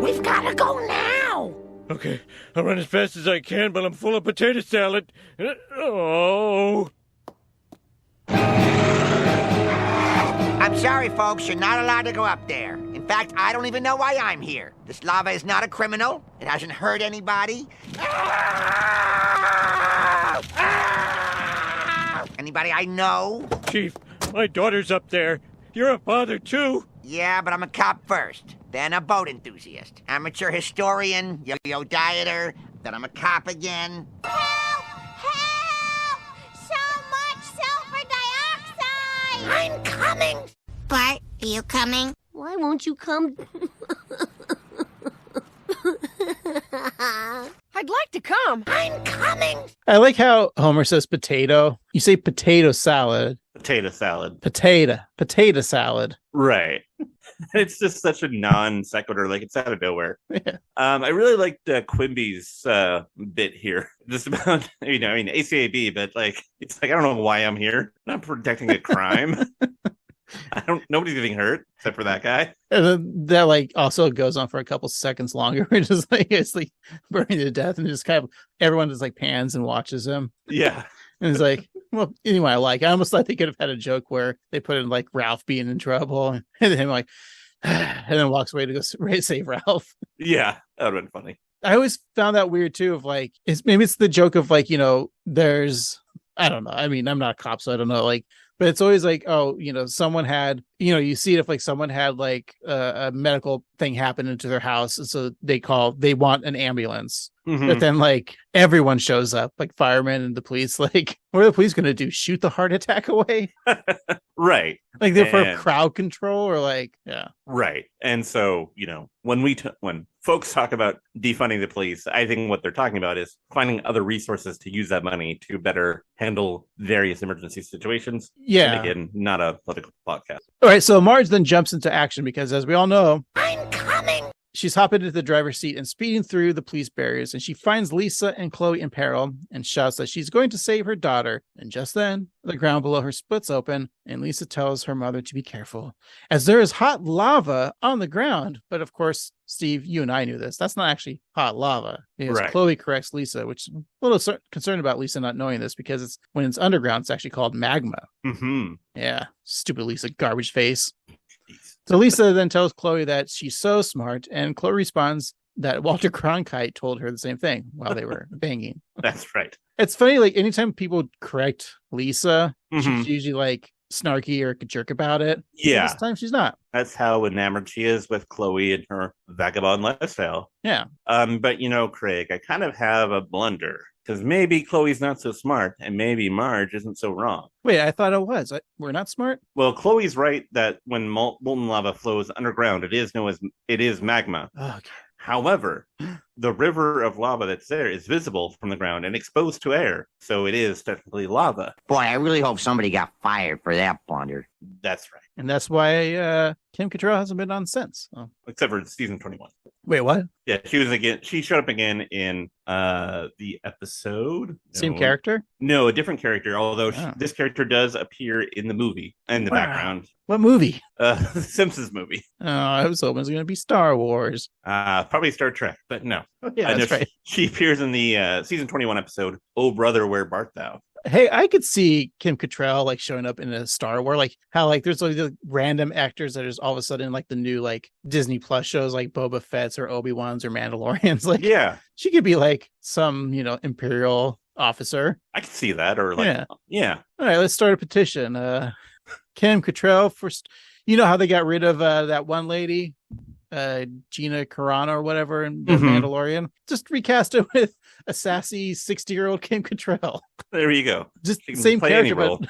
We've got to go now. Okay, I'll run as fast as I can, but I'm full of potato salad. Oh... I'm sorry, folks. You're not allowed to go up there. In fact, I don't even know why I'm here. This lava is not a criminal. It hasn't hurt anybody. Anybody I know? Chief, my daughter's up there. You're a father, too. Yeah, but I'm a cop first. Then a boat enthusiast. Amateur historian, yo-yo dieter. Then I'm a cop again. Help! Help! So much sulfur dioxide! I'm coming. Bart, are you coming? Why won't you come? I'd like to come. I'm coming. I like how Homer says potato. You say potato salad. Potato salad. Potato salad. Right. It's just such a non sequitur, like it's out of nowhere. Yeah. I really liked Quimby's bit here, just about ACAB, but like it's like I don't know why I'm here. I'm not protecting a crime. Nobody's getting hurt except for that guy. And then that like also goes on for a couple seconds longer. Just like it's like burning to death, and just kind of everyone just like pans and watches him. Yeah. And it's like, well, anyway, I almost thought they could have had a joke where they put in like Ralph being in trouble, and then him like, and then walks away to go save Ralph. Yeah, that would have been funny. I always found that weird too. Of like, maybe it's the joke of like, there's, I don't know. I mean, I'm not a cop, so I don't know. Like, But it's always like, oh, someone had, you see it if like someone had like a medical thing happen into their house. And so they want an ambulance. But then like everyone shows up, like firemen and the police, like, what are the police going to do? Shoot the heart attack away? Right. Like they're for crowd control or like, yeah. Right. And so, when when folks talk about defunding the police, I think what they're talking about is finding other resources to use that money to better handle various emergency situations. Yeah. And again, not a political podcast. All right. So Marge then jumps into action because, as we all know, I'm coming. She's hopping into the driver's seat and speeding through the police barriers, and she finds Lisa and Chloe in peril and shouts that she's going to save her daughter. And just then, the ground below her splits open, and Lisa tells her mother to be careful, as there is hot lava on the ground. But of course, Steve, you and I knew this. That's not actually hot lava. Because Right. Chloe corrects Lisa, which I'm a little concerned about Lisa not knowing this, because when it's underground, it's actually called magma. Mm-hmm. Yeah, stupid Lisa, garbage face. So Lisa then tells Chloe that she's so smart, and Chloe responds that Walter Cronkite told her the same thing while they were banging. That's right. It's funny, like anytime people correct Lisa, Mhm. she's usually like snarky or a jerk about it. Yeah. This time she's not. That's how enamored she is with Chloe and her vagabond lifestyle. Yeah. But Craig, I kind of have a blunder. Because maybe Chloe's not so smart, and maybe Marge isn't so wrong. Wait, I thought it was. We're not smart? Well, Chloe's right that when molten lava flows underground, it is magma. Oh, okay. However, the river of lava that's there is visible from the ground and exposed to air, so it is technically lava. Boy, I really hope somebody got fired for that blunder. That's right. And that's why Kim Cattrall hasn't been on since. Oh. Except for season 21. Wait, what? Yeah, she showed up again in the episode. Same character? No, a different character, although this character does appear in the movie, in the background. What movie? The Simpsons movie. Oh, I was hoping it was going to be Star Wars. Probably Star Trek, but no. Oh, yeah, that's right. She appears in the season 21 episode, Oh Brother, Where Bart Thou? Hey, I could see Kim Cattrall like showing up in a Star Wars, like how like there's like the random actors that is all of a sudden like the new like Disney Plus shows like Boba Fett's or Obi-Wan's or Mandalorians. Like, yeah, she could be like some Imperial officer. I could see that, or like yeah. All right, let's start a petition. Kim Cattrall first. You know how they got rid of that one lady, Gina Carano or whatever in The Mandalorian? Just recast it with a sassy 60-year-old Kim Cattrall. There you go. Just same character, but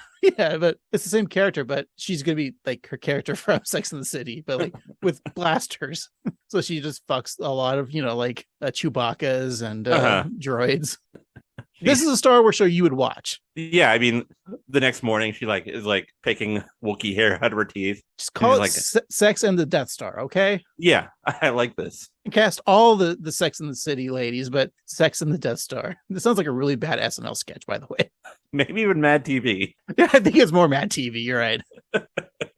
but it's the same character, but she's gonna be like her character from Sex and the City, but like with blasters. So she just fucks a lot of like Chewbacca's and droids. This is a Star Wars show you would watch. Yeah, I mean, the next morning she is picking Wookiee hair out of her teeth. Just call it Sex and the Death Star, okay? Yeah, I like this. And cast all the Sex and the City ladies, but Sex and the Death Star. This sounds like a really bad SNL sketch, by the way. Maybe even Mad TV. Yeah, I think it's more Mad TV. You're right.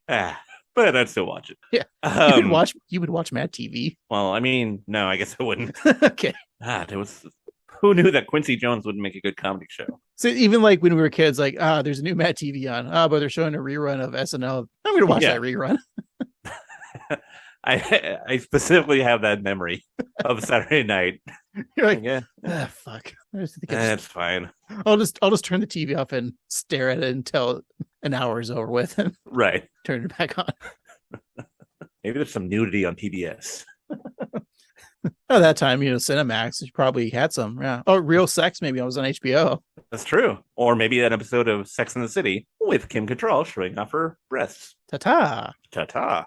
But I'd still watch it. Yeah, you would watch Mad TV. Well, I mean, no, I guess I wouldn't. Okay. Who knew that Quincy Jones wouldn't make a good comedy show? So even like when we were kids, like, there's a new Mad TV on. But they're showing a rerun of SNL. I'm going to watch that rerun. I specifically have that memory of Saturday night. You're like, fuck. That's fine. I'll just turn the TV off and stare at it until an hour is over with, and right. Turn it back on. Maybe there's some nudity on PBS. Oh, that time, Cinemax, you probably had some. Yeah. Oh, Real Sex, maybe I was on HBO. That's true. Or maybe that episode of Sex and the City with Kim Cattrall showing off her breasts. Ta-ta. Ta-ta.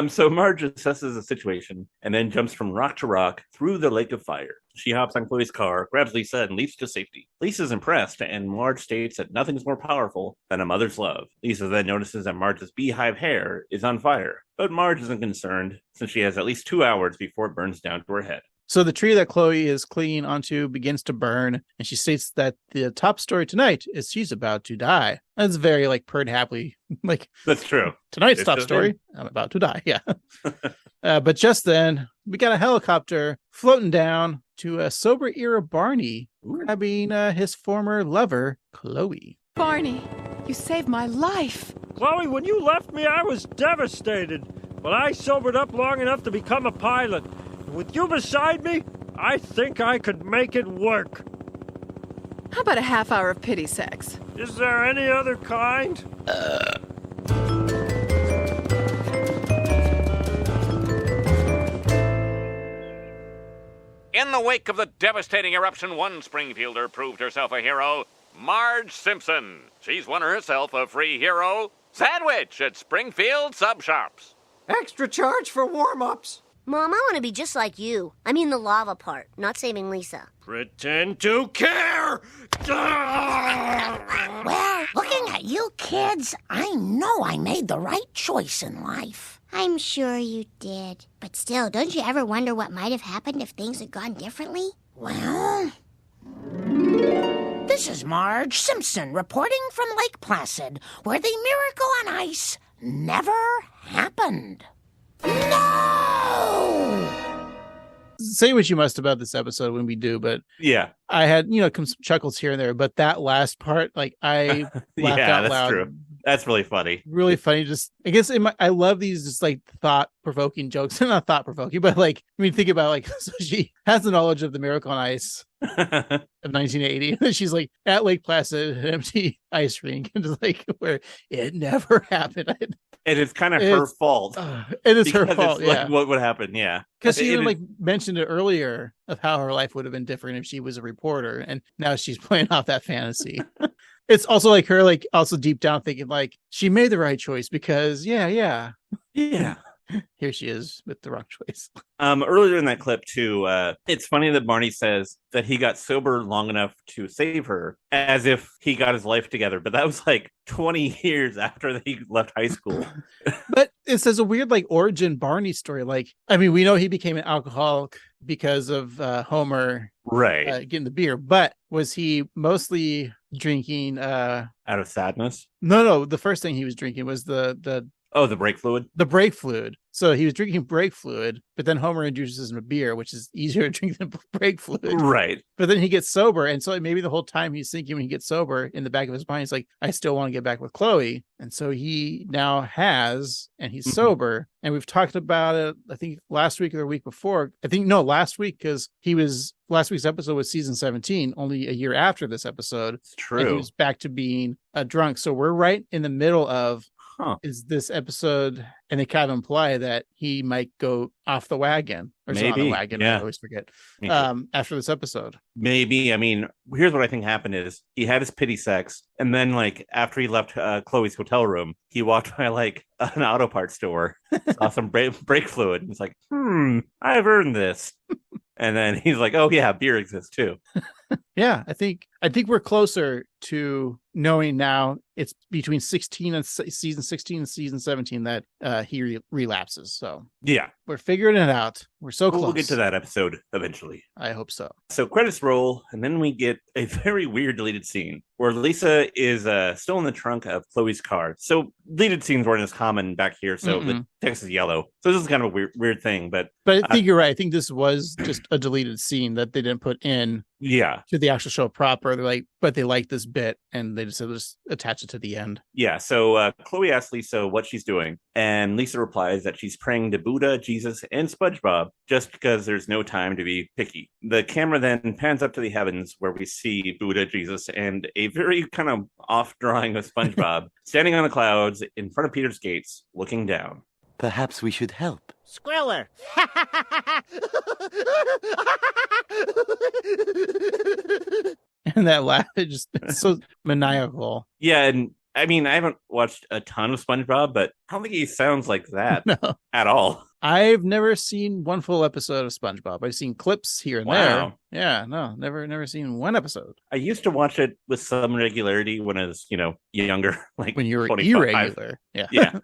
So Marge assesses the situation and then jumps from rock to rock through the lake of fire. She hops on Chloe's car, grabs Lisa, and leaps to safety. Lisa's impressed, and Marge states that nothing's more powerful than a mother's love. Lisa then notices that Marge's beehive hair is on fire, but Marge isn't concerned since she has at least 2 hours before it burns down to her head. So the tree that Chloe is clinging onto begins to burn, and she states that the top story tonight is she's about to die. That's very purred happily. That's true. Tonight's top story, I'm about to die. Yeah. But just then, we got a helicopter floating down to a sober era Barney grabbing his former lover, Chloe. Barney, you saved my life. Chloe, when you left me, I was devastated. But I sobered up long enough to become a pilot. With you beside me, I think I could make it work. How about a half hour of pity sex? Is there any other kind? In the wake of the devastating eruption, one Springfielder proved herself a hero, Marge Simpson. She's won herself a free hero sandwich at Springfield Sub Shops. Extra charge for warm-ups. Mom, I want to be just like you. I mean the lava part, not saving Lisa. Pretend to care! Well, looking at you kids, I know I made the right choice in life. I'm sure you did. But still, don't you ever wonder what might have happened if things had gone differently? Well, this is Marge Simpson reporting from Lake Placid, where the miracle on ice never happened. No! Say what you must about this episode when we do, but Yeah. I had, some chuckles here and there, but that last part, like, I laughed out that's loud. true. That's really funny. Really funny. Just, I guess I love these just like thought-provoking jokes. Not thought-provoking, but like, think about like, so she has the knowledge of the miracle on ice of 1980. And she's like at Lake Placid, an empty ice rink, and just like where it never happened. And it's kind of her fault. It is her Because fault. it's Yeah. like what would happen. Yeah. Because she even It- like mentioned it earlier of how her life would have been different if she was a reporter, and now she's playing off that fantasy. It's also like her, like also deep down thinking like she made the right choice because yeah. Here she is with the wrong choice. Earlier in that clip too, it's funny that Barney says that he got sober long enough to save her, as if he got his life together. But that was like 20 years after he left high school. But it says a weird like origin Barney story. Like, I mean, we know he became an alcoholic because of Homer getting the beer, but was he mostly drinking out of sadness? No, the first thing he was drinking was the brake fluid. The brake fluid. So he was drinking brake fluid, but then Homer introduces him a beer, which is easier to drink than brake fluid. Right. But then he gets sober. And so maybe the whole time he's thinking when he gets sober in the back of his mind, he's like, I still want to get back with Chloe. And so he now has, and he's sober. And we've talked about it, I think last week or the week before. Last week, because last week's episode was season 17, only a year after this episode. It's true. And he was back to being a drunk. So we're right in the middle of, is this episode, and they kind of imply that he might go off the wagon or on the wagon. Yeah. I always forget. After this episode, maybe. I mean, here's what I think happened: is he had his pity sex, and then like after he left Chloe's hotel room, he walked by like an auto parts store, saw some brake fluid, and was like, I've earned this. And then he's like, oh yeah, beer exists too. Yeah, I think we're closer to knowing now. It's between 16 and season 16 and season 17 that he relapses. So yeah, we're figuring it out. We're so close. We'll get to that episode eventually. I hope so. So credits roll, and then we get a very weird deleted scene where Lisa is still in the trunk of Chloe's car. So deleted scenes weren't as common back here, so the text is yellow. So this is kind of a weird thing, but I think you're right. I think this was just a deleted scene that they didn't put in to the actual show proper. They're like, but they like this bit, and they just said, let's attach it to the end. Yeah, so Chloe asks Lisa what she's doing, and Lisa replies that she's praying to Buddha, Jesus, and SpongeBob just because there's no time to be picky. The camera then pans up to the heavens where we see Buddha, Jesus, and a very kind of off drawing of SpongeBob standing on the clouds in front of Peter's gates, looking down. Perhaps we should help. Skriller. And that laugh, it's so maniacal. Yeah, and I mean, I haven't watched a ton of SpongeBob, but I don't think he sounds like that at all. I've never seen one full episode of SpongeBob. I've seen clips here and there. Yeah, no, never seen one episode. I used to watch it with some regularity when I was, younger, like when you were 25. irregular. Yeah.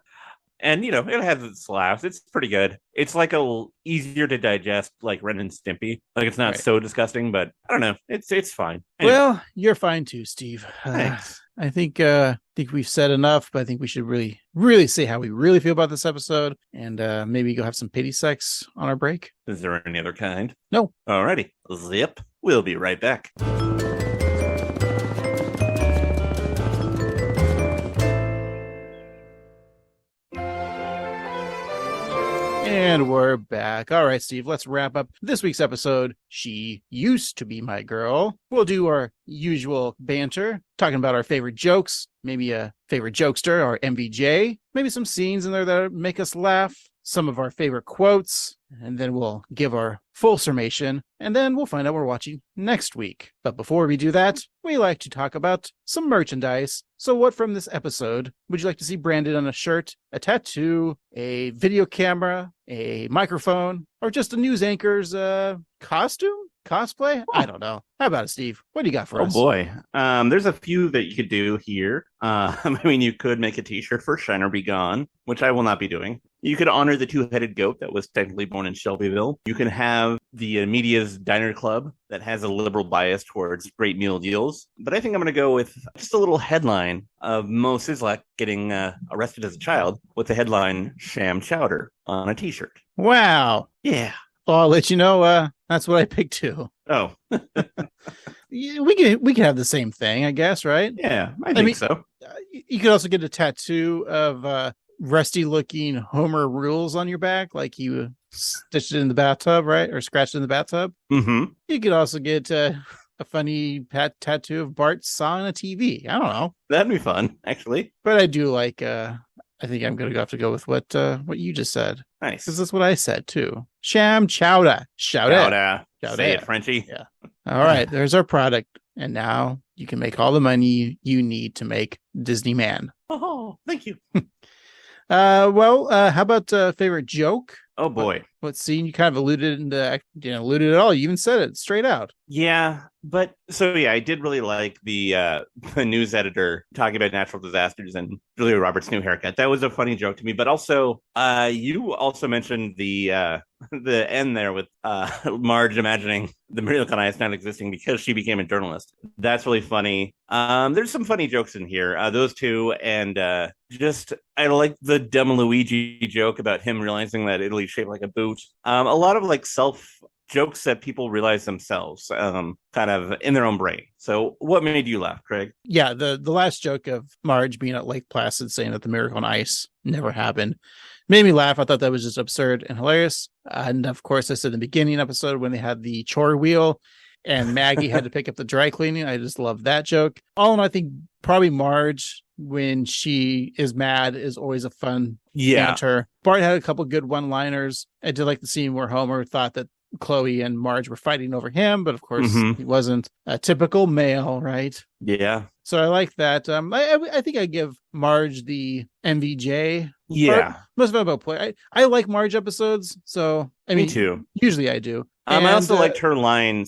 And, it has its laughs. It's pretty good. It's like easier to digest, like Ren and Stimpy. Like, it's not so disgusting, but I don't know. It's fine. Anyway. Well, you're fine too, Steve. Thanks. I think we've said enough, but I think we should really, really say how we really feel about this episode, and maybe go have some pity sex on our break. Is there any other kind? No. Alrighty. Zip. We'll be right back. And And we're back. All right, Steve, let's wrap up this week's episode. She Used to Be My Girl. We'll do our usual banter, talking about our favorite jokes, maybe a favorite jokester, our MVJ, maybe some scenes in there that make us laugh, some of our favorite quotes, and then we'll give our full summation, and then we'll find out what we're watching next week. But before we do that, we like to talk about some merchandise. So what from this episode would you like to see branded on a shirt, a tattoo, a video camera, a microphone, or just a news anchor's costume? Cosplay? I don't know. How about it, Steve? What do you got for us? Oh boy. There's a few that you could do here. I mean, you could make a t-shirt for Shiner Be Gone, which I will not be doing. You could honor the two-headed goat that was technically born in Shelbyville. You can have the Media's Diner Club that has a liberal bias towards great meal deals. But I think I'm going to go with just a little headline of Mo Sizlak getting arrested as a child with the headline Sham Chowder on a t-shirt. Wow. Yeah. Well, I'll let you know. That's what I picked too. Oh. we can have the same thing, I guess, right? Yeah, I think so. You could also get a tattoo of rusty looking Homer rules on your back, like you stitched it in the bathtub, right? Or scratched it in the bathtub. Mm-hmm. You could also get a funny tattoo of Bart sawing a TV. I don't know. That'd be fun, actually. But I do like I think I'm gonna have to go with what you just said. Nice. Because that's what I said too. Sham chowder. Shout it. Say it, Frenchie. Yeah. All right. There's our product. And now you can make all the money you need to make Disney Man. Oh, thank you. Well, how about favorite joke? Oh boy. What scene? You kind of alluded at all. You even said it straight out. Yeah, but I did really like the news editor talking about natural disasters and Julia Roberts' new haircut. That was a funny joke to me. But also, you also mentioned the end there with Marge imagining the miracle on ice not existing because she became a journalist. That's really funny. There's some funny jokes in here. Those two, and I like the dumb Luigi joke about him realizing that Italy's shaped like a boot. A lot of like self jokes that people realize themselves, kind of in their own brain. So what made you laugh, Craig? Yeah, the last joke of Marge being at Lake Placid saying that the miracle on ice never happened made me laugh. I thought that was just absurd and hilarious. And of course, I said in the beginning episode when they had the chore wheel and Maggie had to pick up the dry cleaning. I just love that joke. All in all, I think probably Marge, when she is mad, is always a fun banter. Bart had a couple good one-liners. I did like the scene where Homer thought that Chloe and Marge were fighting over him, but of course he wasn't. A typical male, right? Yeah. So I like that. I think I give Marge the MVJ. Yeah. Most of it about play. I like Marge episodes, so me too. Usually I do. I also liked her line,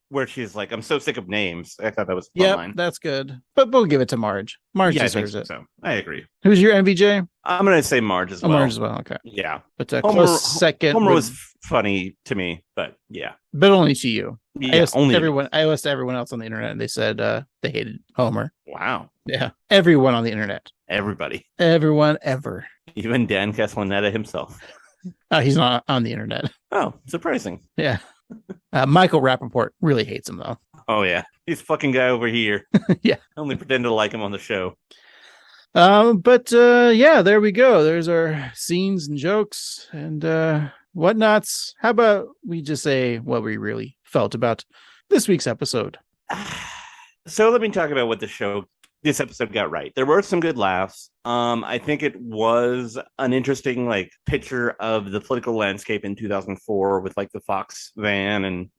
where she's like, I'm so sick of names. I thought that was a fun line. That's good. But we'll give it to Marge. Marge deserves it. So I agree. Who's your MVJ? I'm going to say Marge as well. Marge as well, okay. Yeah. But close second. Homer was funny to me, but yeah. But only to you. Yeah, I asked everyone else on the internet, and they said they hated Homer. Wow. Yeah. Everyone on the internet. Everybody. Everyone ever. Even Dan Castellaneta himself. He's not on the internet. Oh, surprising. Yeah. Michael Rappaport really hates him, though. Oh, yeah. He's fucking guy over here. Yeah. Only pretend to like him on the show. But there we go. There's our scenes and jokes and whatnots. How about we just say what we really felt about this week's episode? So let me talk about what this episode got right. There were some good laughs. I think it was an interesting picture of the political landscape in 2004 with the Fox van and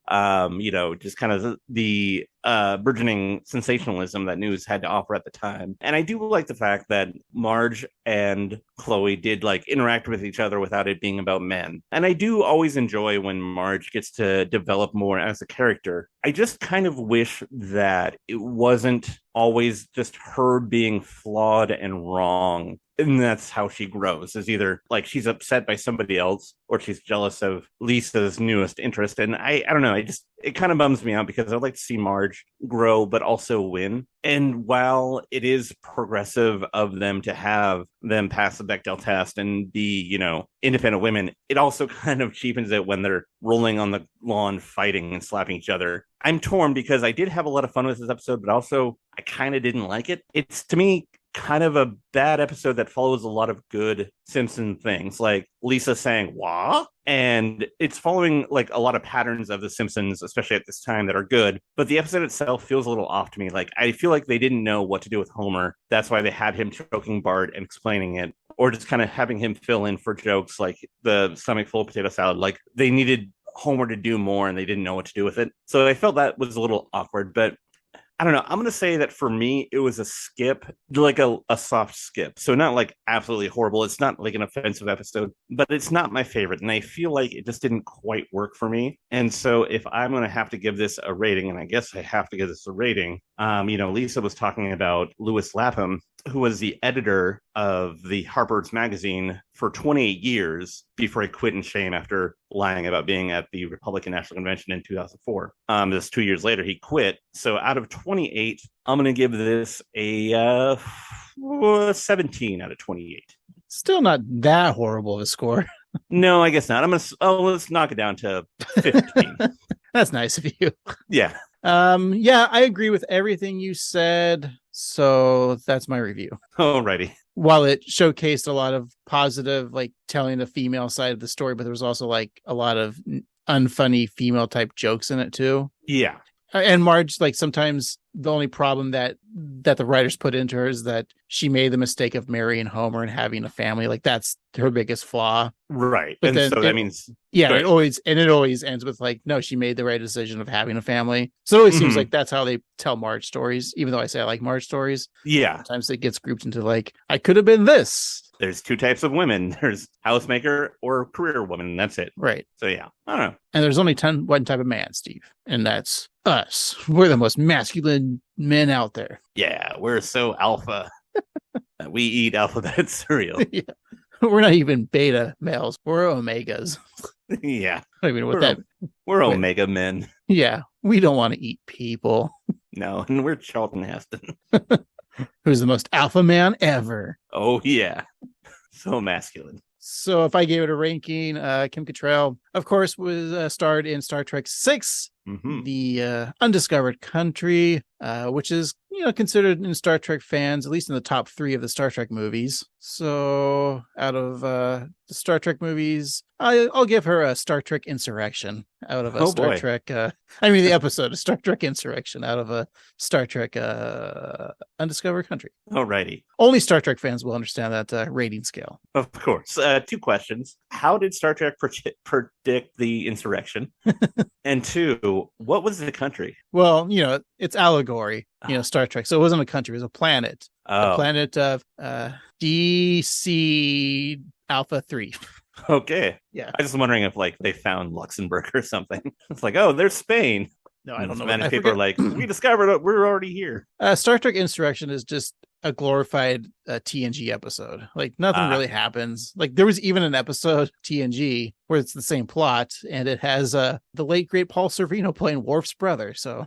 just kind of the burgeoning sensationalism that news had to offer at the time. And I do like the fact that Marge and Chloe did interact with each other without it being about men. And I do always enjoy when Marge gets to develop more as a character. I just kind of wish that it wasn't always just her being flawed and wrong. And that's how she grows, is either she's upset by somebody else or she's jealous of Lisa's newest interest. And I don't know, it kind of bums me out because I'd like to see Marge grow, but also win. And while it is progressive of them to have them pass the Bechdel test and be, independent women, it also kind of cheapens it when they're rolling on the lawn fighting and slapping each other. I'm torn because I did have a lot of fun with this episode, but also I kind of didn't like it. It's, to me, kind of a bad episode that follows a lot of good Simpson things, like Lisa saying "wah," and it's following like a lot of patterns of the Simpsons, especially at this time, that are good. But the episode itself feels a little off to me. Like I feel like they didn't know what to do with Homer. That's why they had him choking Bart and explaining it, or just kind of having him fill in for jokes like the stomach full of potato salad. Like they needed Homer to do more and they didn't know what to do with it. So I felt that was a little awkward, but I don't know. I'm going to say that for me, it was a skip, like a soft skip. So not like absolutely horrible. It's not like an offensive episode, but it's not my favorite. And I feel like it just didn't quite work for me. And so if I'm going to have to give this a rating, and I guess I have to give this a rating, Lisa was talking about Lewis Lapham, who was the editor of the Harper's Magazine for 28 years before he quit in shame after lying about being at the Republican National Convention in 2004. Just 2 years later, he quit. So out of 28, I'm going to give this a 17 out of 28. Still not that horrible of a score. No, I guess not. Let's knock it down to 15. That's nice of you. Yeah. Yeah, I agree with everything you said. So that's my review. Alrighty. While it showcased a lot of positive, like telling the female side of the story, but there was also like a lot of unfunny female type jokes in it too. Yeah. And Marge, like sometimes the only problem that the writers put into her is that she made the mistake of marrying Homer and having a family. Like that's her biggest flaw. Right. But and then so that means it always ends with like, no, she made the right decision of having a family. So it always seems like that's how they tell Marge stories, even though I say I like Marge stories. Yeah. Sometimes it gets grouped into like, I could have been this. There's two types of women. There's housemaker or career woman. And that's it. Right. So yeah, I don't know. And there's only one type of man, Steve. And that's us. We're the most masculine men out there. Yeah, we're so alpha. We eat alphabet cereal. Yeah. We're not even beta males. We're omegas. Yeah. I mean, what we're omega men. Yeah. We don't want to eat people. No, and we're Charlton Heston. Who's the most alpha man ever. Oh, yeah. So masculine. So if I gave it a ranking, Kim Cattrall, of course, was starred in Star Trek VI, the Undiscovered Country, which is, considered in Star Trek fans, at least in the top 3 of the Star Trek movies. So out of the Star Trek movies, I'll give her a Star Trek Insurrection out of a Star Trek. The episode of Star Trek Insurrection out of a Star Trek Undiscovered Country. Alrighty. Only Star Trek fans will understand that rating scale. Of course. 2 questions. How did Star Trek predict the insurrection? And 2, what was the country? Well, it's allegory, Star Trek. So it wasn't a country, it was a planet. Oh. A planet of DC Alpha 3. Okay. Yeah. I was just wondering if they found Luxembourg or something. It's like, oh, there's Spain. No, I don't know. And people are like, we discovered it. We're already here. Star Trek Insurrection is just a glorified TNG episode. Like nothing really happens. Like there was even an episode TNG where it's the same plot, and it has the late great Paul Sorvino playing Worf's brother. So,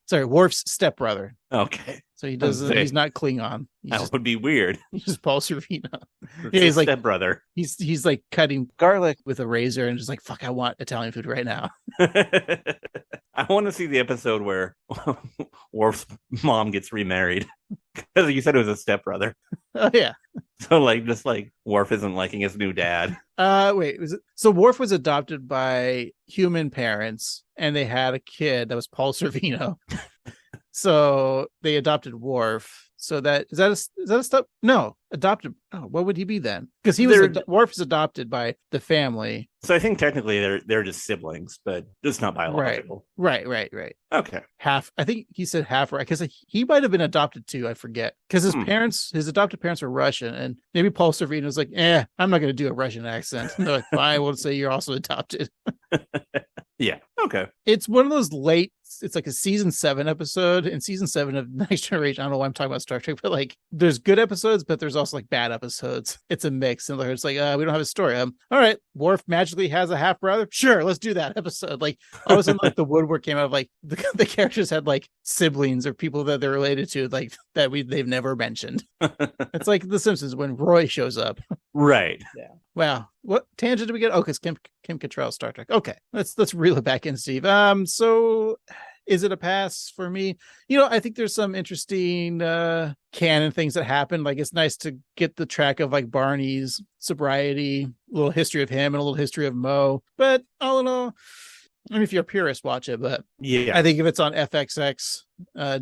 sorry, Worf's stepbrother. Okay. So he doesn't. He's not Klingon. Would be weird. He's just Paul Sorvino. Yeah, he's like stepbrother. He's like cutting garlic with a razor and just like, fuck, I want Italian food right now. I want to see the episode where Worf's mom gets remarried because you said it was a stepbrother. Oh yeah. So just Worf isn't liking his new dad. Wait, so Worf was adopted by human parents, and they had a kid that was Paul Sorvino. So they adopted Worf. So is that a step? No, adopted. Oh, what would he be then? Because Worf is adopted by the family. So I think technically they're just siblings, but it's not biological. Right. Okay. Half. I think he said half. Right, because he might have been adopted too. I forget. Because his adopted parents were Russian, and maybe Paul Sorvino was like, I'm not going to do a Russian accent. And they're like, fine, we'll say you're also adopted. Yeah. Okay. It's one of those it's like a season 7 episode. In season 7 of Next Generation, I don't know why I'm talking about Star Trek, but there's good episodes, but there's also bad episodes. It's a mix. And it's like, we don't have a story. All right, Worf magically has a half brother. Sure, let's do that episode. All of a sudden, the woodwork came out of the characters had siblings or people that they're related to, that they've never mentioned. It's like The Simpsons when Roy shows up. Right. Yeah. Wow. What tangent did we get? Oh, because Kim Cattrall, Star Trek. Okay, let's reel it back in, Steve. So Is it a pass for me? I think there's some interesting canon things that happen. Like, it's nice to get the track of like Barney's sobriety, a little history of him and a little history of Mo. But all in all, I mean, if you're a purist, watch it. But Yeah. I think if it's on FXX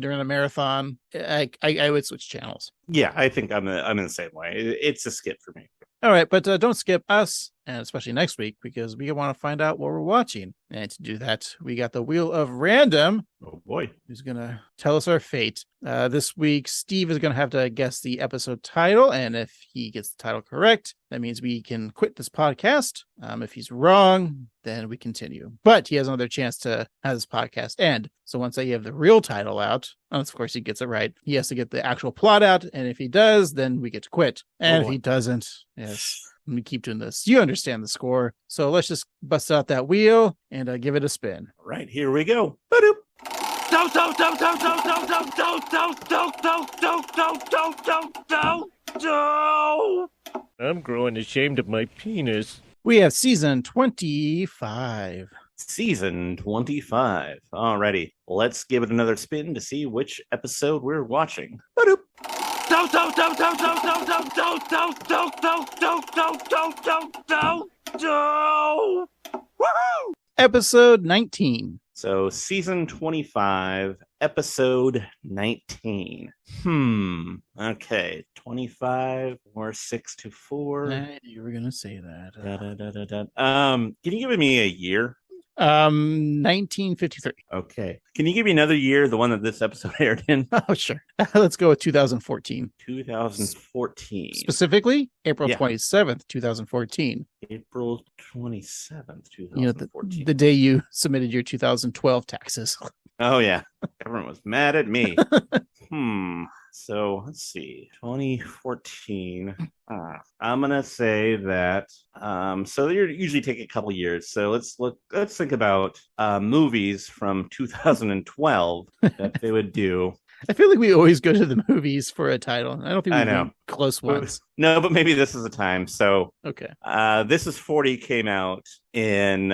during a marathon, I would switch channels. Yeah, I think I'm in the same way. It's a skip for me. All right, but don't skip us, and especially next week, because we want to find out what we're watching. And to do that, we got the Wheel of Random. Oh, boy. Who's going to tell us our fate. This week, Steve is going to have to guess the episode title, and if he gets the title correct, that means we can quit this podcast. If he's wrong, then we continue. But he has another chance to have this podcast end. So once I have the real title out, of course he gets it right, he has to get the actual plot out, and if he does, then we get to quit. And if he doesn't, yes, let me keep doing this. You understand the score. So let's just bust out that wheel and give it a spin. Right, here we go. Ba-doop. I'm growing ashamed of my penis. We have season 25. Season 25. Alrighty, let's give it another spin to see which episode we're watching. Ba-doop. Episode 19. So season 25, episode 19. Okay, 25 or 6 to 4. You were gonna say that. Can you give me a year? 1953. Okay. Can you give me another year, the one that this episode aired in? Oh, sure. Let's go with 2014. 2014. Specifically, April 27th, 2014. April 27th, 2014. The day you submitted your 2012 taxes. Oh, yeah. Everyone was mad at me. So let's see. 2014. I'm gonna say that. So they usually take a couple years. So let's think about movies from 2012 that they would do. I feel like we always go to the movies for a title. I don't think we know close ones. No, but maybe this is the time. So okay. This is 40 came out in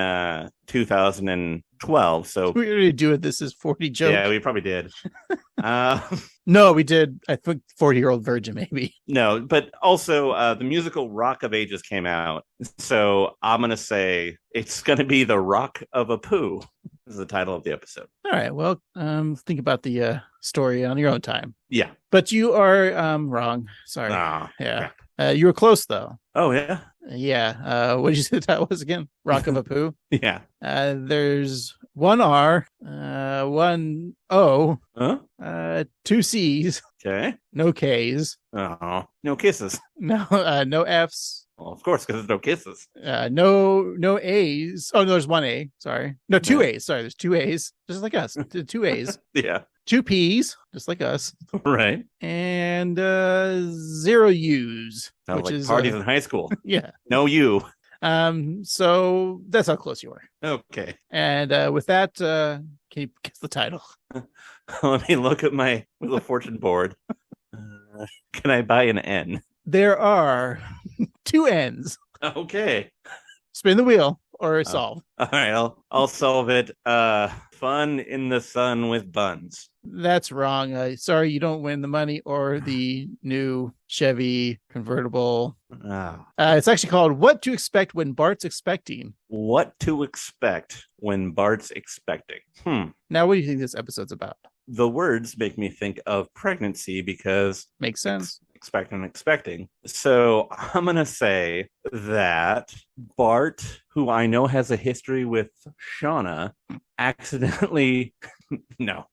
2012. So we already do it. This is 40 joke. Yeah, we probably did. No, we did. I think 40-year-old virgin, maybe. No, but also the musical Rock of Ages came out. So I'm going to say it's going to be The Rock of a Poo is the title of the episode. All right. Well, think about the story on your own time. Yeah. But you are wrong. Sorry. Yeah. You were close, though. Oh, yeah? Yeah. What did you say the title was again? Rock of a Poo? Yeah. There's one R, one O, two C's. Okay. No K's. Oh, no kisses. No, no F's. Well, of course, because there's no kisses. No A's. Oh, no, there's one A. Sorry. No, two A's. Sorry, there's two A's. Just like us. Two A's. Yeah. Two P's. Just like us. Right. And 0 U's. Sounds which like is parties in high school. Yeah. No U. So that's how close you were. Okay. And with that, can you guess the title? Let me look at my Wheel of Fortune board. Can I buy an N? There are 2 N's. Okay. Spin the wheel or solve. All right, I'll solve it. Fun in the sun with buns. That's wrong. Sorry, you don't win the money or the new Chevy convertible. It's actually called What to Expect When Bart's Expecting. What to expect when Bart's expecting. Now, what do you think this episode's about? The words make me think of pregnancy because... Makes sense. Expecting. So I'm going to say that Bart, who I know has a history with Shauna, accidentally... No.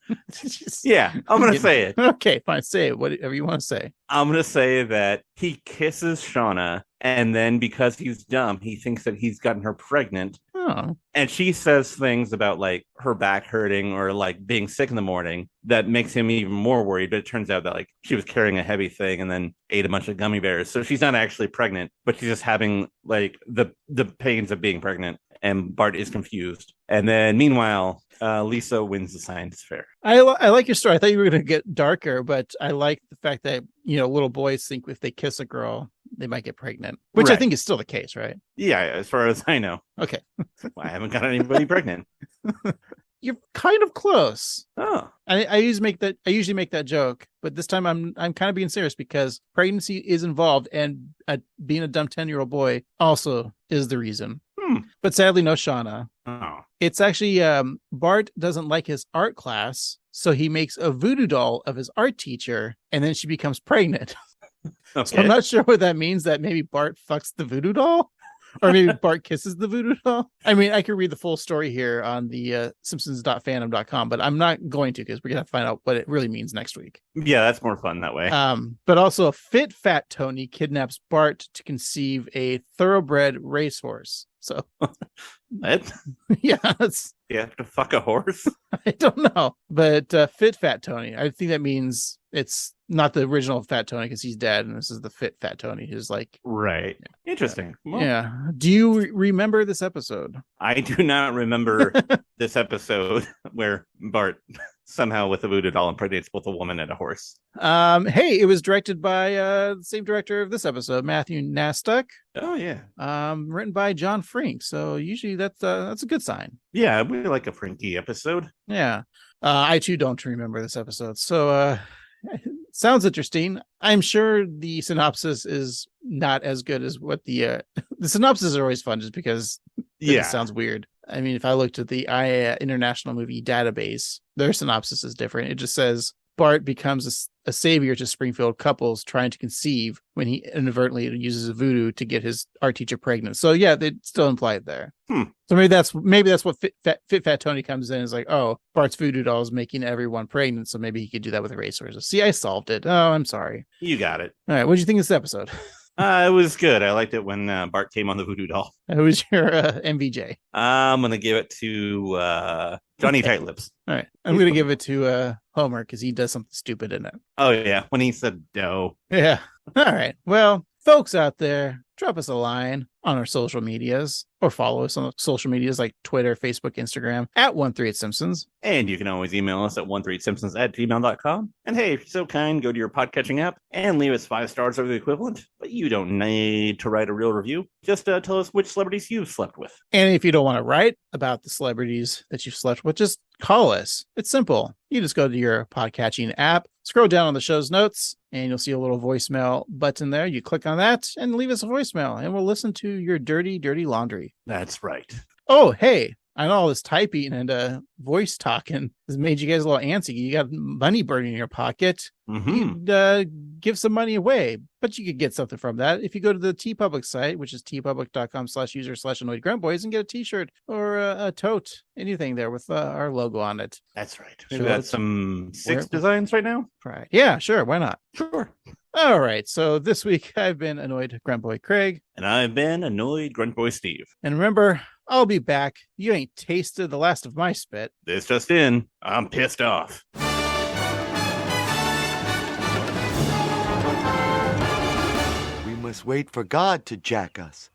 Yeah, I'm going to say it. Okay, fine. Say it. Whatever you want to say. I'm going to say that he kisses Shauna, and then because he's dumb, he thinks that he's gotten her pregnant. Oh. And she says things about like her back hurting or like being sick in the morning that makes him even more worried. But it turns out that like she was carrying a heavy thing and then ate a bunch of gummy bears. So she's not actually pregnant, but she's just having like the pains of being pregnant. And Bart is confused. And then meanwhile, Lisa wins the science fair. I like your story. I thought you were going to get darker, but I like the fact that, little boys think if they kiss a girl, they might get pregnant, which I think is still the case, right? Yeah, as far as I know. Okay. Well, I haven't got anybody pregnant. you're kind of close. Oh. I usually make that joke, but this time I'm kind of being serious because pregnancy is involved, and being a dumb 10-year-old boy also is the reason. But sadly, no Shauna. Oh. It's actually Bart doesn't like his art class, so he makes a voodoo doll of his art teacher, and then she becomes pregnant. Okay. So I'm not sure what that means, that maybe Bart fucks the voodoo doll, or maybe Bart kisses the voodoo doll. I mean, I could read the full story here on the simpsons.fandom.com, but I'm not going to, because we're going to find out what it really means next week. Yeah, that's more fun that way. But also, fit fat Tony kidnaps Bart to conceive a thoroughbred racehorse. So, What? yeah, You have to fuck a horse? I don't know. But fit fat Tony, I think that means it's not the original Fat Tony because he's dead, and this is the fit fat Tony who's like... Right. Interesting. Well, yeah. Do you remember this episode? I do not remember this episode where Bart somehow with a voodoo doll impregnates both a woman and a horse. Hey, it was directed by the same director of this episode, Matthew Nastuk. Oh yeah. Written by John Frink. So usually that's a good sign. Yeah, we like a Frankie episode. Yeah. I too don't remember this episode. So sounds interesting. I'm sure the synopsis is not as good as what the synopsis are always fun just because it sounds weird. I mean, if I looked at the International Movie Database, their synopsis is different. It just says Bart becomes a savior to Springfield couples trying to conceive when he inadvertently uses voodoo to get his art teacher pregnant. So yeah, they still imply it there. So maybe that's what Fit Fat Tony comes in and is like, oh, Bart's voodoo doll is making everyone pregnant, so maybe he could do that with a racehorse. See, I solved it. Oh, I'm sorry. You got it. All right, what did you think of this episode? It was good. I liked it when Bart came on the voodoo doll. Who was your MVJ? I'm gonna give it to Johnny Tightlips. All right, I'm gonna give it to Homer because he does something stupid in it. Oh yeah, when he said dough. Yeah. All right. Well, folks out there, drop us a line on our social medias or follow us on social medias like Twitter, Facebook, Instagram at 138Simpsons. And you can always email us at 138simpsons@gmail.com. And hey, if you're so kind, go to your podcatching app and leave us 5 stars or the equivalent. But you don't need to write a real review. Just tell us which celebrities you've slept with. And if you don't want to write about the celebrities that you've slept with, just call us. It's simple. You just go to your podcatching app, scroll down on the show's notes, and you'll see a little voicemail button there. You click on that and leave us a voicemail, and we'll listen to your dirty, dirty laundry. That's right. Oh, hey, I know all this typing and voice talking has made you guys a little antsy. You got money burning in your pocket. You'd give some money away, but you could get something from that if you go to the TeePublic site, which is tpublic.com/user/annoyedgruntboys, and get a t-shirt or a tote, anything there with our logo on it. That's right. We've got some 6 designs right now. Right. Yeah, sure. Why not? Sure. All right. So this week I've been Annoyed Grunt Boy Craig. And I've been Annoyed Grunt Boy Steve. And remember, I'll be back. You ain't tasted the last of my spit. This just in. I'm pissed off. We must wait for God to jack us.